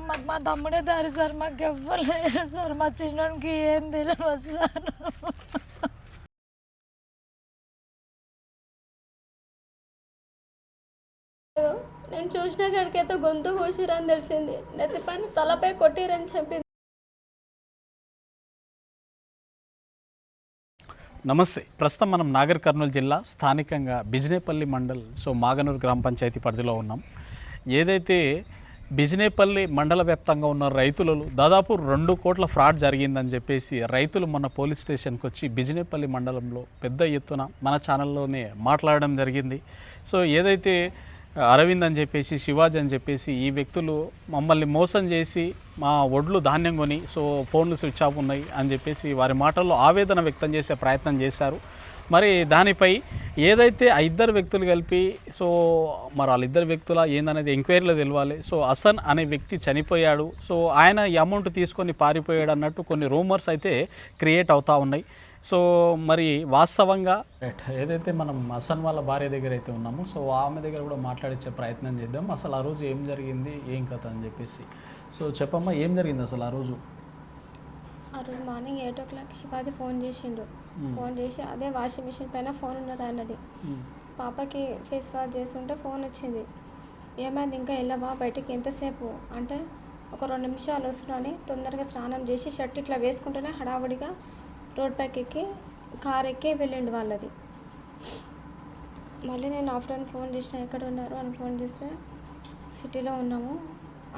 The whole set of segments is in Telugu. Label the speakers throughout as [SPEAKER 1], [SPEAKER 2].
[SPEAKER 1] మాకు మా తమ్ముడే దారి సార్, మాకు ఎవ్వరు లేరు సార్, మా చిన్నోడికి ఏం తెలియదు సార్.
[SPEAKER 2] నేను చూసిన కాడికైతే గొంతు కోసిరని తెలిసింది, నెత్తిపైన తలపై కొట్టిరని చెప్పింది.
[SPEAKER 3] నమస్తే. ప్రస్తుతం మనం నాగర్ కర్నూలు జిల్లా స్థానికంగా బిజినేపల్లి మండల్ మాగనూరు గ్రామ పంచాయతీ పరిధిలో ఉన్నాం. ఏదైతే బిజినేపల్లి మండల వ్యాప్తంగా ఉన్న రైతులు దాదాపు 2 కోట్ల ఫ్రాడ్ జరిగిందని చెప్పేసి రైతులు మొన్న పోలీస్ స్టేషన్కి వచ్చి బిజినేపల్లి మండలంలో పెద్ద ఎత్తున మన ఛానల్లోనే మాట్లాడడం జరిగింది. ఏదైతే అరవింద్ అని చెప్పేసి, శివాజీ అని చెప్పేసి ఈ వ్యక్తులు మమ్మల్ని మోసం చేసి మా ఒడ్లు ధాన్యం కొని ఫోన్లు స్విచ్ ఆఫ్ ఉన్నాయి అని చెప్పేసి వారి మాటల్లో ఆవేదన వ్యక్తం చేసే ప్రయత్నం చేశారు. మరి దానిపై ఏదైతే ఆ ఇద్దరు వ్యక్తులు కలిపి మరి వాళ్ళిద్దరు వ్యక్తుల ఏందనేది ఎంక్వైరీలో తెలవాలి. హసన్ అనే వ్యక్తి చనిపోయాడు, ఆయన ఈ అమౌంట్ తీసుకొని పారిపోయాడు అన్నట్టు కొన్ని రూమర్స్ అయితే క్రియేట్ అవుతూ ఉన్నాయి. మరి వాస్తవంగా ఏదైతే మనం హసన్ వాళ్ళ భార్య దగ్గర అయితే ఉన్నామో ఆమె దగ్గర కూడా మాట్లాడించే ప్రయత్నం చేద్దాం. అసలు ఆ రోజు ఏం జరిగింది, ఏం కథ అని చెప్పేసి. చెప్పమ్మా, ఏం జరిగింది అసలు ఆ రోజు?
[SPEAKER 2] ఆ రోజు మార్నింగ్ 8 o'clock శివాజీ ఫోన్ చేసిండు. ఫోన్ చేసి అదే వాషింగ్ మిషన్ పైన ఫోన్ ఉన్నది అన్నది. పాపకి ఫేస్ వాష్ చేస్తుంటే ఫోన్ వచ్చింది. ఏమైంది ఇంకా వెళ్ళవా బయటికి ఎంతసేపు అంటే, ఒక 2 నిమిషాలు వస్తున్నాని తొందరగా స్నానం చేసి షర్ట్ ఇట్లా వేసుకుంటూనే హడావుడిగా రోడ్ పైకి ఎక్కి కార్ ఎక్కి వెళ్ళిండు వాళ్ళది. మళ్ళీ నేను ఆఫ్టర్నూన్ ఫోన్ చేసిన, ఎక్కడ ఉన్నారు అని ఫోన్ చేస్తే సిటీలో ఉన్నాము,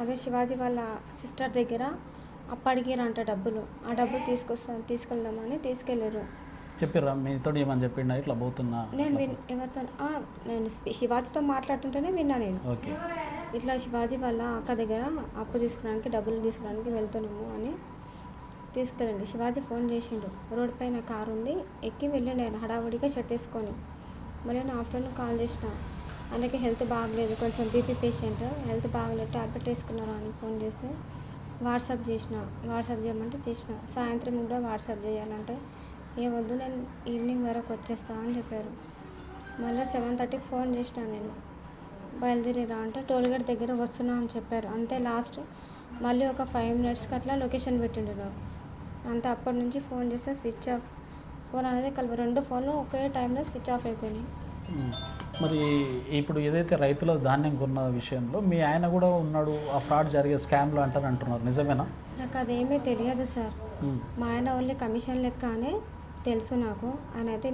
[SPEAKER 2] అదే శివాజీ వాళ్ళ సిస్టర్ దగ్గర అడిగిరంట డబ్బులు, ఆ డబ్బులు తీసుకెళ్దామని తీసుకెళ్ళారు.
[SPEAKER 3] చెప్పారా మీతో ఏమని చెప్పిండా ఇట్లా పోతున్నా?
[SPEAKER 2] నేను ఎవరితో నేను శివాజీతో మాట్లాడుతుంటేనే విన్నా నేను.
[SPEAKER 3] ఓకే,
[SPEAKER 2] ఇట్లా శివాజీ వాళ్ళ అక్క దగ్గర అప్పు తీసుకోవడానికి డబ్బులు తీసుకోవడానికి వెళ్తున్నాము అని తీసుకెళ్ళండి. శివాజీ ఫోన్ చేసిండు, రోడ్ పైన కారు ఉంది, ఎక్కి వెళ్ళండి ఆయన హడావుడిగా షర్ట్ వేసుకొని. మళ్ళీ నేను ఆఫ్టర్నూన్ కాల్ చేసిన, ఆయనకి హెల్త్ బాగలేదు, కొంచెం బీపీ పేషెంట్, హెల్త్ బాగలేదు, ట్యాబ్లెట్ వేసుకున్నారా అని ఫోన్ చేసి వాట్సాప్ చేయమంటే చేసిన. సాయంత్రం కూడా వాట్సాప్ చేయాలంటే ఏమొద్దు నేను ఈవినింగ్ వరకు వచ్చేస్తా అని చెప్పారు. మళ్ళీ 7:30కి ఫోన్ చేసిన, నేను బయలుదేరిరా అంటే టోల్గేట్ దగ్గర వస్తున్నా అని చెప్పారు. అంతే లాస్ట్. మళ్ళీ ఒక 5 minutesకి అట్లా లొకేషన్ పెట్టిండు నాకు. అంతే, అప్పటి నుంచి ఫోన్ చేస్తే స్విచ్ ఆఫ్. ఫోన్ అనేది 2 ఫోన్లు ఒకే టైంలో స్విచ్ ఆఫ్ అయిపోయినాయి.
[SPEAKER 3] మరి ఇప్పుడు ఏదైతే రైతుల ధాన్యం కొన్న విషయంలో మీ ఆయన కూడా ఉన్నాడు, ఆ ఫ్రాడ్ జరిగే స్కామ్లో అంటున్నారు, నిజమేనా?
[SPEAKER 2] నాకు అదేమీ తెలియదు సార్. మా ఆయన ఓన్లీ కమిషన్ లెక్కనే తెలుసు నాకు. ఆయన అయితే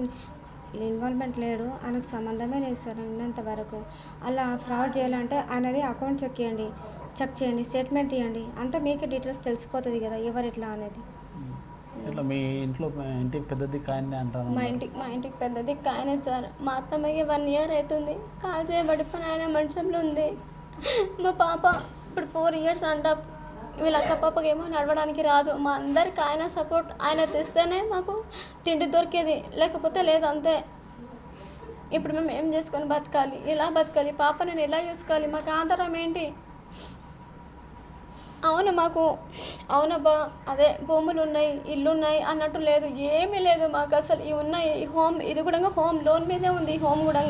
[SPEAKER 2] ఇన్వాల్వ్మెంట్ లేడు, ఆయనకు సంబంధమే లేదు సార్ అన్నంత వరకు. అలా ఫ్రాడ్ చేయాలంటే ఆయనది అకౌంట్ చెక్ చేయండి, స్టేట్మెంట్ తీయండి, అంతా మీకే డీటెయిల్స్ తెలిసిపోతుంది కదా ఎవరు ఎట్లా అనేది.
[SPEAKER 3] ఇట్లా మీ ఇంటికి పెద్ద దిక్కు ఆయనే అంటారు?
[SPEAKER 2] మా ఇంటికి పెద్ద దిక్కు ఆయనే సార్. మా అత్తమ్మకి 1 year అవుతుంది, కాల్ చేయబడిపోయిన ఆయన మంచంలో ఉంది. మా పాప ఇప్పుడు 4 years అంట. వీళ్ళ అక్క పాపకి ఏమో నడవడానికి రాదు. మా అందరికి ఆయన సపోర్ట్, ఆయన తెస్తేనే మాకు తిండి దొరికేది, లేకపోతే లేదు అంతే. ఇప్పుడు మేము ఏం చేసుకొని బతకాలి, ఎలా బతకాలి, పాప నేను ఎలా చూసుకోవాలి, మాకు ఆధారం ఏంటి? అవునబ్బా అదే భూములు ఉన్నాయి, ఇల్లు ఉన్నాయి అన్నట్టు లేదు, ఏమీ లేదు మాకు అసలు. ఇవి ఉన్నాయి, హోమ్, ఇది కూడా హోమ్ లోన్ మీదే ఉంది, హోమ్ కూడా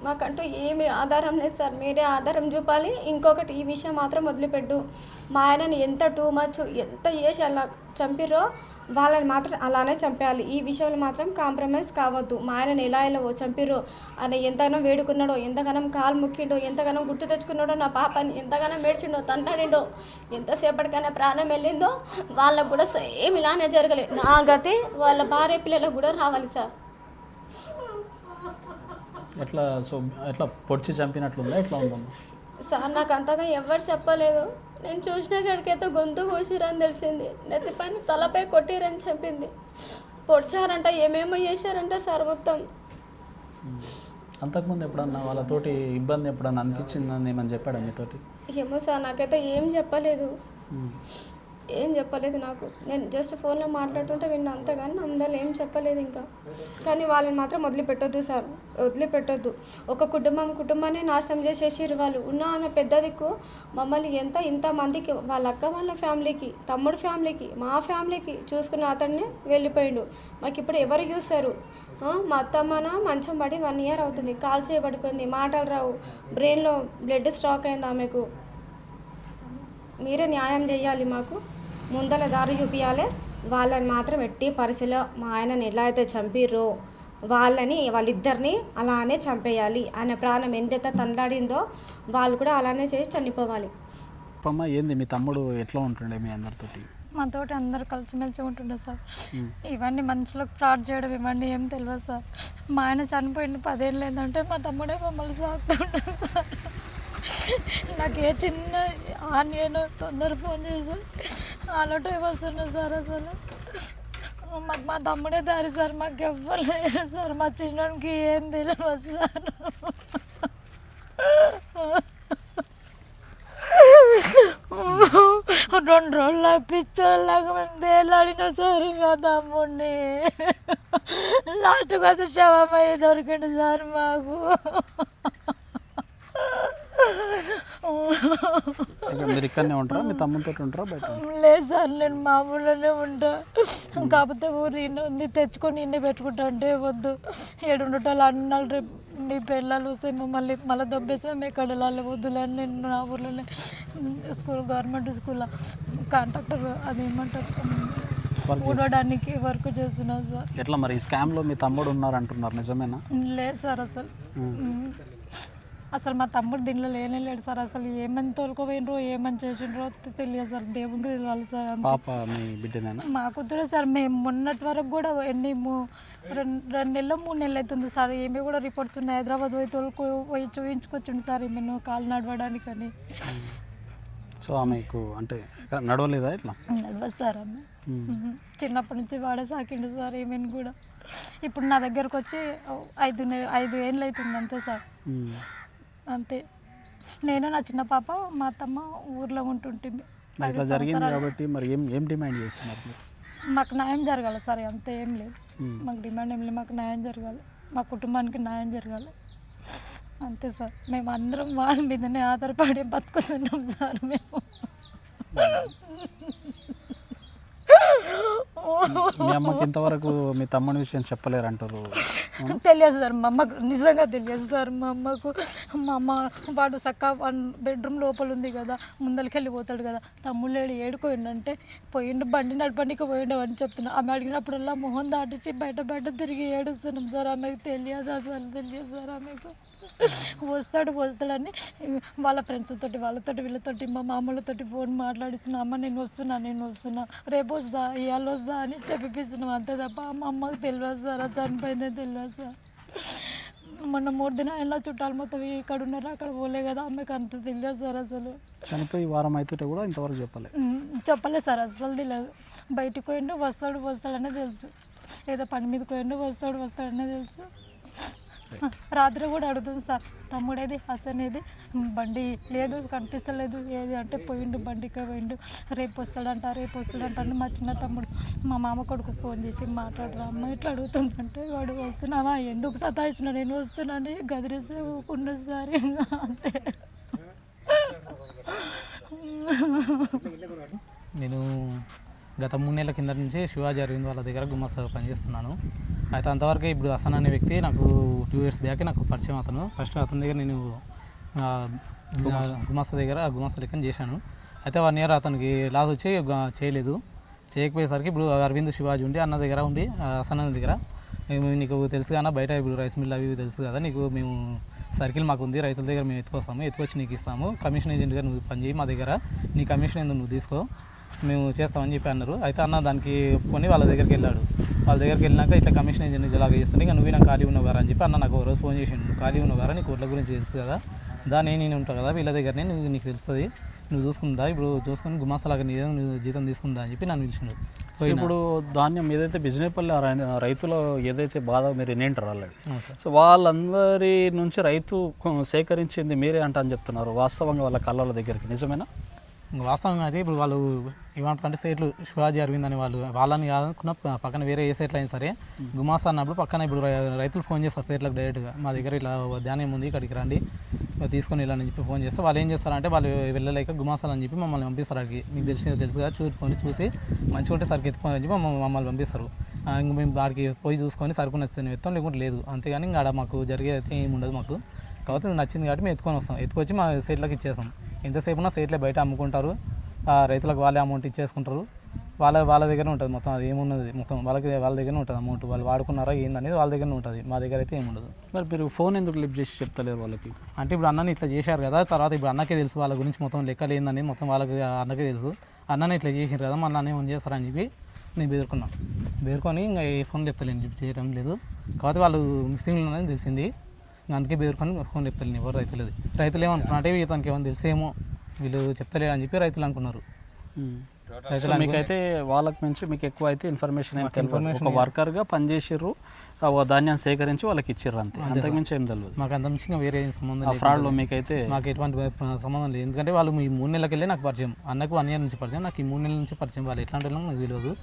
[SPEAKER 2] మాకంటూ ఏమి ఆధారం లేదు సార్. మీరే ఆధారం చూపాలి. ఇంకొకటి, ఈ విషయం మాత్రం వదిలిపెట్టు. మా ఆయనని ఎంత టూ మచ్ ఎంత చేసి అలా చంపిరో వాళ్ళని మాత్రం అలానే చంపేయాలి. ఈ విషయంలో మాత్రం కాంప్రమైజ్ కావద్దు. మా ఆయనని ఎలా చంపిరో, ఆయన ఎంతగానో వేడుకున్నాడో, ఎంతగానో కాలు ముక్కిండో, ఎంతగానో గుర్తు తెచ్చుకున్నాడో, నా పాపని ఎంతగానో మేడ్చిండో, తంటాడిండో, ఎంతసేపటికైనా ప్రాణం వెళ్ళిందో, వాళ్ళకు కూడా సేమ్ ఇలానే జరగలే. నా గతి వాళ్ళ భార్య పిల్లలకు కూడా రావాలి సార్.
[SPEAKER 3] ఎట్లా పొడిచి చంపినట్లుందా, ఎట్లా ఉందమ్మా?
[SPEAKER 2] సార్ నాకు అంతగా ఎవరు చెప్పలేదు. నేను చూసిన కాడికైతే గొంతు కోసిరని తెలిసింది, నెత్తిపైన తలపై కొట్టిరని చెప్పింది. పొడిచారంట, ఏమేమో చేశారంట సార్ మొత్తం.
[SPEAKER 3] అంతకుముందు ఎప్పుడన్నా వాళ్ళతోటి ఇబ్బంది ఎప్పుడన్నా అనిపించిందని ఏమని చెప్పాడా మీతోటి?
[SPEAKER 2] ఏమో సార్, నాకైతే ఏం చెప్పలేదు నాకు. నేను జస్ట్ ఫోన్లో మాట్లాడుతుంటే విన్నా అంతగాని అందరూ ఏం చెప్పలేదు ఇంకా. కానీ వాళ్ళని మాత్రం వదిలిపెట్టొద్దు సార్, వదిలిపెట్టొద్దు. ఒక కుటుంబాన్ని నాశనం చేసేసారు వాళ్ళు. ఉన్న ఆమె పెద్ద దిక్కు మమ్మల్ని ఇంతమందికి, వాళ్ళ అక్క వాళ్ళ ఫ్యామిలీకి, తమ్ముడు ఫ్యామిలీకి, మా ఫ్యామిలీకి చూసుకున్న అతన్ని వెళ్ళిపోయిండు. మాకు ఇప్పుడు ఎవరు చూస్తారు? మా అత్తమ్మన మంచం పడి 1 ఇయర్ అవుతుంది, కాల్ చేయబడిపోయింది, మాటలు రావు, బ్రెయిన్లో బ్లడ్ స్టాక్ అయింది ఆమెకు. మీరే న్యాయం చేయాలి, మాకు ముందల దారి చూపించాలి. వాళ్ళని మాత్రం ఎట్టి పరిస్థితిలో మా ఆయనని ఎలా అయితే చంపిర్రో వాళ్ళిద్దరిని అలానే చంపేయాలి. ఆయన ప్రాణం ఎంతైతే తండ్లాడిందో వాళ్ళు కూడా అలానే చేసి చనిపోవాలి.
[SPEAKER 3] అమ్మ ఏంది మీ తమ్ముడు ఎట్లా ఉంటుండే మీ అందరితోటి?
[SPEAKER 1] మాతోటి అందరు కలిసిమెలిసి ఉంటుండే సార్. ఇవన్నీ మనుషులకు ఫ్రాడ్ చేయడం ఇవన్నీ ఏం తెలియదు సార్. మా ఆయన చనిపోయింది 10 ఏళ్ళు ఏంటంటే మా తమ్ముడే మమ్మల్ని సాగుతుండే సార్. నాకు ఏ చిన్న ఆన్యను తొందర ఫోన్ చేసి ఆలోటే వస్తుండే సార్. అసలు మాకు మా తమ్ముడే దారి సార్, మాకు ఎవ్వరు లేదు సార్. మా చిన్నోడికి ఏం తెలియదు సార్. 2 రోజుల పిచ్చోళ్ళగా మేము తేలాడినా సార్ మా తమ్ముడిని. లాస్ట్కి అది శవమయ్యి దొరికింది సార్ మాకు.
[SPEAKER 3] మీరు ఇక్కడనే ఉంటారా, మీ తమ్ముతో ఉంటారా బయట?
[SPEAKER 1] లేదు సార్, నేను మామూలుగానే ఉంటా. కాకపోతే ఊరు ఉంది తెచ్చుకొని ఇన్ని పెట్టుకుంటా అంటే వద్దు, 7 ఉండటాలు అన్నాళ్ళు. రేపు మీ పిల్లలు వస్తే మళ్ళీ దబ్బేస్తే మేము ఎక్కడ వెళ్ళాలి, వద్దులేని నేను నా ఊర్లోనే గవర్నమెంట్ స్కూల్లో కాంట్రాక్టర్ అది ఏమంటారు ఊడడానికి వర్క్ చేస్తున్నాను సార్.
[SPEAKER 3] ఎట్లా మరి ఈ స్కామ్లో మీ తమ్ముడు ఉన్నారు అంటున్నారు, నిజమేనా?
[SPEAKER 1] లేదు సార్, అసలు మా తమ్ముడు దీనిలో లేడు సార్. అసలు ఏమని తోలుకోపోయినరో ఏమని చేసిండ్రో తెలియదు సార్, దేవుడికి తెలియాలి సార్.
[SPEAKER 3] పాప మీ బిడ్డనేనా?
[SPEAKER 1] మా కూతురే సార్. మేము మొన్నటి వరకు కూడా 2 నెలలు 3 నెలలు అవుతుంది సార్. ఏమి కూడా రిపోర్ట్స్ ఉన్నాయి, హైదరాబాద్ పోయి చూపించుకొచ్చిండు సార్ ఈమెను కాలు నడవడానికి అని.
[SPEAKER 3] సో ఆమెకు అంటే నడవలేదా? ఇట్లా
[SPEAKER 1] నడవదు సార్ ఆమె. చిన్నప్పటి నుంచి వాడే సాకిండు సార్ ఈమెను కూడా. ఇప్పుడు నా దగ్గరకు వచ్చి 5 ఏళ్ళు అవుతుంది అంతే సార్. అంతే. నేను నా చిన్న పాప మా అత్తమ్మ ఊర్లో ఉంటుంటుంది.
[SPEAKER 3] ఇట్లా జరిగింది కాబట్టి మరి ఏం డిమాండ్ చేస్తున్నారు మీరు?
[SPEAKER 1] మాకు న్యాయం జరగాలి సార్, అంతే, ఏం లేదు. మాకు డిమాండ్ ఏం లేదు, మాకు న్యాయం జరగాలి, మా కుటుంబానికి న్యాయం జరగాలి, అంతే సార్. మేము అందరం వాళ్ళ మీదనే ఆధారపడి బతుకుతున్నాం సార్ మేము.
[SPEAKER 3] మీ అమ్మకి ఇంతవరకు మీ తమ్ముని విషయం చెప్పలేరు అంటారు?
[SPEAKER 1] తెలియదు సార్, మా అమ్మకు నిజంగా తెలియదు సార్. మా అమ్మ వాడు బెడ్రూమ్ లోపల ఉంది కదా, ముందరికి వెళ్ళిపోతాడు కదా, తమ్ముళ్ళేడు ఏడుకోయిండంటే పోయిండు, బండి నడపడానికి పోయిండు అని చెప్తున్నా. ఆమె అడిగినప్పుడల్లా మొహం దాటించి బయట తిరిగి ఏడుస్తున్నాం సార్. ఆమెకు తెలియదు, అసలు తెలియదు సార్. ఆమెకు వస్తాడని వాళ్ళ ఫ్రెండ్స్ తోటి వీళ్ళతోటి మా మామూలతోటి ఫోన్ మాట్లాడిస్తున్నా. అమ్మ నేను వస్తున్నా, రేపు వస్తా, ఇవాళ వస్తా అని చెప్పిస్తున్నాం, అంతే తప్ప మా అమ్మకు తెలియదు సార్. చనిపోయిందే తెలియదు సార్. మొన్న 3 దినాల్లో చుట్టాలు మొత్తం ఇక్కడ ఉన్నారు, అక్కడ పోలే కదా, అమ్మకి అంత తెలియదు సార్. అసలు
[SPEAKER 3] చనిపోయి వారం అయితే కూడా ఇంతవరకు
[SPEAKER 1] చెప్పలేదు సార్, అసలు తెలియదు. బయటికి పోయిండు, వస్తాడనే తెలుసు, ఏదో పని మీద పోయిండు, వస్తాడనే తెలుసు. రాత్రి కూడా అడుగుతుంది సార్, తమ్ముడేది హసన్ ఏది, బండి లేదు కనిపిస్తలేదు ఏది అంటే పోయిండు, బండికే పోయిండు, రేపు వస్తాడంట అని మా చిన్న తమ్ముడు మా మామ కొడుకు ఫోన్ చేసి మాట్లాడరా అమ్మ ఇట్లా అడుగుతుందంటే వాడు వస్తున్నావా ఎందుకు సతాయిస్తున్నా, నేను వస్తున్నాను గదిరేసే ఊకుండా సార్. అంతే.
[SPEAKER 4] నేను గత 3 నెలల కింద నుంచి శివాజీ అరవింద్ వాళ్ళ దగ్గర గుమస్తా పనిచేస్తున్నాను. అయితే అంతవరకు ఇప్పుడు హసన్ అనే వ్యక్తి నాకు 2 ఇయర్స్ బ్యాక్ నాకు పరిచయం. ఫస్ట్ అతని దగ్గర నేను గుమస్తా లెక్కన చేశాను. అయితే 1 ఇయర్ అతనికి లాస్ వచ్చి చేయకపోయేసరికి ఇప్పుడు అరవింద్ శివాజీ ఉండి అన్న దగ్గర ఉండి హసన్ అన్న దగ్గర నీకు తెలుసు కదా బయట ఇప్పుడు రైస్ మిల్ అవి తెలుసు కదా, నీకు మేము సర్కిల్ మాకు ఉంది, రైతుల దగ్గర మేము ఎత్తుకొచ్చి నీకు ఇస్తాము, కమిషన్ ఏజెంట్ గారు నువ్వు పని చేయి మా దగ్గర, నీ కమిషన్ ఏందో నువ్వు తీసుకో, మేము చేస్తామని చెప్పి అన్నారు. అయితే అన్న దానికి ఒప్పుకొని వాళ్ళ దగ్గరికి వెళ్ళాడు. వాళ్ళ దగ్గరికి వెళ్ళినాక ఇట్లా కమిషన్ ఏజెంట్ ఇలాగ చేస్తుంది, ఇంకా నువ్వు నాకు ఖాళీ ఉన్నవారా అని చెప్పి అన్న నాకు రోజు ఫోన్ చేసిండు, నువ్వు ఖాళీ ఉన్నవారా, నీకు ఊర్ల గురించి తెలుసు కదా, నేను ఉంటాను కదా వీళ్ళ దగ్గరనే, నీకు తెలుస్తుంది, నువ్వు చూసుకుందా, ఇప్పుడు చూసుకొని గుమాసలాగా నువ్వు జీతం తీసుకుందా అని చెప్పి నన్ను పిలిచిండు.
[SPEAKER 3] ఇప్పుడు ధాన్యం ఏదైతే బిజినేపల్లి రైతులు ఏదైతే బాధ మీరు వినేంటారు ఆల్రెడీ, సో వాళ్ళందరి నుంచి రైతు సేకరించింది మీరే అంట అని చెప్తున్నారు, వాస్తవంగా వాళ్ళ కళ్ళ దగ్గరికి నిజమేనా?
[SPEAKER 4] వాస్తవంగా అయితే ఇప్పుడు వాళ్ళు ఏమంటారంటే సైట్లు శివాజీ అరవింద్ అని వాళ్ళని కాకుండా పక్కన వేరే ఏ సైట్లు అయినా సరే గుమాసా అన్నప్పుడు పక్కన ఇప్పుడు రైతులు ఫోన్ చేస్తారు సైట్లకు డైరెక్ట్గా, మా దగ్గర ఇట్లా ధాన్యం ఉంది ఇక్కడికి రండి తీసుకొని వెళ్ళాలని చెప్పి ఫోన్ చేస్తే వాళ్ళు ఏం చేస్తారంటే వాళ్ళు వెళ్ళలేక గుమాసాలు అని చెప్పి మమ్మల్ని పంపిస్తారు. అడిగి మీకు తెలుసు కదా చూసి మంచిగా ఉంటే సరికి ఎత్తుకొని అని చెప్పి మమ్మల్ని పంపిస్తారు. ఇంక మేము వాడికి పోయి చూసుకొని సరుకు నచ్చుతుంది ఎత్తాం, లేకుంటే లేదు. అంతేగాని ఇంకా ఆడ మాకు జరిగేది అయితే ఏమి ఉండదు మాకు. కాకపోతే నచ్చింది కాబట్టి మేము ఎత్తుకొని వస్తాం, ఎత్తుకొచ్చి మా సైట్లోకి ఇచ్చేస్తాం. ఎంతసేపు ఉన్నా సైట్లే బయట అమ్ముకుంటారు, రైతులకు వాళ్ళే అమౌంట్ ఇచ్చేసుకుంటారు. వాళ్ళ దగ్గర ఉంటుంది మొత్తం, అది ఏమున్నది మొత్తం వాళ్ళ దగ్గర ఉంటుంది అమౌంట్. వాళ్ళు వాడుకున్నారా ఏందనేది వాళ్ళ దగ్గర ఉంటుంది, మా దగ్గర అయితే ఏముండదు.
[SPEAKER 3] మరి మీరు ఫోన్ ఎందుకు లిఫ్ట్ చేసి చెప్తలేరు వాళ్ళకి?
[SPEAKER 4] అంటే ఇప్పుడు అన్నని ఇట్లా చేశారు కదా, తర్వాత ఇప్పుడు అన్నకే తెలుసు వాళ్ళ గురించి మొత్తం లెక్కలు ఏందని మొత్తం వాళ్ళకి అన్నకే తెలుసు. అన్నని ఇట్లా చేసారు కదా, మన అన్న ఏమని చేస్తారని చెప్పి నేను బెదురుకొని ఇంకా ఏ ఫోన్ చెప్తలేను, చెప్పి చేయడం లేదు. కాకపోతే వాళ్ళు మిస్సింగ్ ఉన్నదని తెలిసింది, ఇంకా అందుకే బెదురుకొని ఫోన్ చెప్తలేను. ఎవరు రైతులు ఏమనుకున్నారు అంటే ఇతనికి ఏమని తెలిసేమో వీళ్ళు చెప్తలేరు అని చెప్పి రైతులు అనుకున్నారు.
[SPEAKER 3] మీకైతే వాళ్ళకి మించి మీకు ఎక్కువ అయితే ఇన్ఫర్మేషన్ ఒక వర్కర్గా పనిచేసిర్రు, ధాన్యాన్ని సేకరించి వాళ్ళకి ఇచ్చిర్రు అంతే, అంతకుమించి ఏం తెలియదు
[SPEAKER 4] మాకు. అంతకుమించి ఇంకా వేరే సంబంధం లేదు.
[SPEAKER 3] ఫ్రాడ్లో మీకైతే
[SPEAKER 4] మాకు ఎటువంటి సంబంధం లేదు. ఎందుకంటే వాళ్ళు ఈ 3 నెలలకి వెళ్ళి నాకు పరిచయం, అన్నకు 1 ఇయర్ నుంచి పరిచయం, నాకు ఈ 3 నెలల నుంచి పరిచయం. వాళ్ళు ఎట్లాంటి వాళ్ళకి నాకు తెలియదు.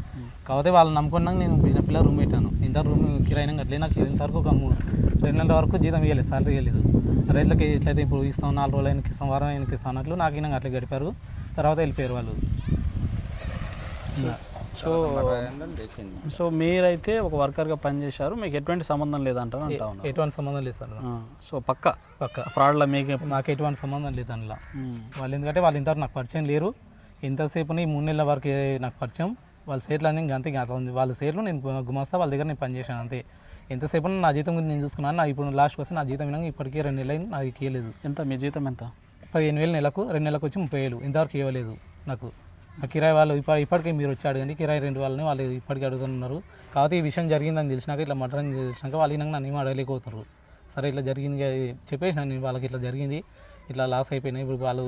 [SPEAKER 4] కాకపోతే వాళ్ళు నమ్ముకున్నాక నేను పిల్ల రూమ్ పెట్టాను. ఇంత రూమ్ కిరాయినా అట్లే నాకు ఇంతవరకు ఒక 2 నెలల వరకు జీతం ఇవ్వలేదు, సాలరీ ఇవ్వలేదు. రైతులకి ఎట్లయితే ఇప్పుడు ఇస్తాం, 4 రోజులు అయినకి ఇస్తాం, వారం అయినకి ఇస్తాం అన్నట్లు నాకు అయినా అట్లా గడిపారు. తర్వాత వెళ్ళిపోయారు వాళ్ళు.
[SPEAKER 3] సో మీరైతే ఒక వర్కర్గా పనిచేశారు, మీకు ఎటువంటి సంబంధం లేదంటారు అంటా ఉన్నారు?
[SPEAKER 4] ఎటువంటి సంబంధం లేదు సార్.
[SPEAKER 3] సో పక్క ఫ్రాడ్లో మీకు
[SPEAKER 4] నాకు ఎటువంటి సంబంధం లేదు అందులో. వాళ్ళు ఎందుకంటే వాళ్ళు ఇంతవరకు నాకు పరిచయం లేరు. ఎంతసేపు ఈ 3 నెలల వరకు నాకు పరిచయం. వాళ్ళ సేట్లు అన్నీ అంతే ఉంది. వాళ్ళ సేట్లు నేను గుమాస్తా, వాళ్ళ దగ్గర నేను పనిచేశాను అంతే. ఎంతసేపు నా జీతం గురించి నేను చూసుకున్నాను. నా ఇప్పుడు లాస్ట్కి వస్తే నా జీతం వినాక ఇప్పటికీ 2 నెలలు అయింది, నాకు ఇవ్వలేదు.
[SPEAKER 3] ఎంత మీ జీతం ఎంత?
[SPEAKER 4] 15,000 నెలకు, 2 నెలలకు వచ్చి 30,000 ఇంతవరకు ఇవ్వలేదు నాకు. ఆ కిరాయి వాళ్ళు ఇప్పటికే మీరు వచ్చి అడగండి, కిరాయి 2 వాళ్ళని వాళ్ళు ఇప్పటికీ అడుగుతున్నారు. కాబట్టి ఈ విషయం జరిగిందని తెలిసినాక, ఇట్లా మటన్ తెలిసినాక వాళ్ళు నన్ను ఏమో అడగలేకపోతున్నారు. సరే ఇట్లా జరిగింది చెప్పేసిన నేను వాళ్ళకి, ఇట్లా జరిగింది, ఇట్లా లాస్ అయిపోయినాయి. ఇప్పుడు వాళ్ళు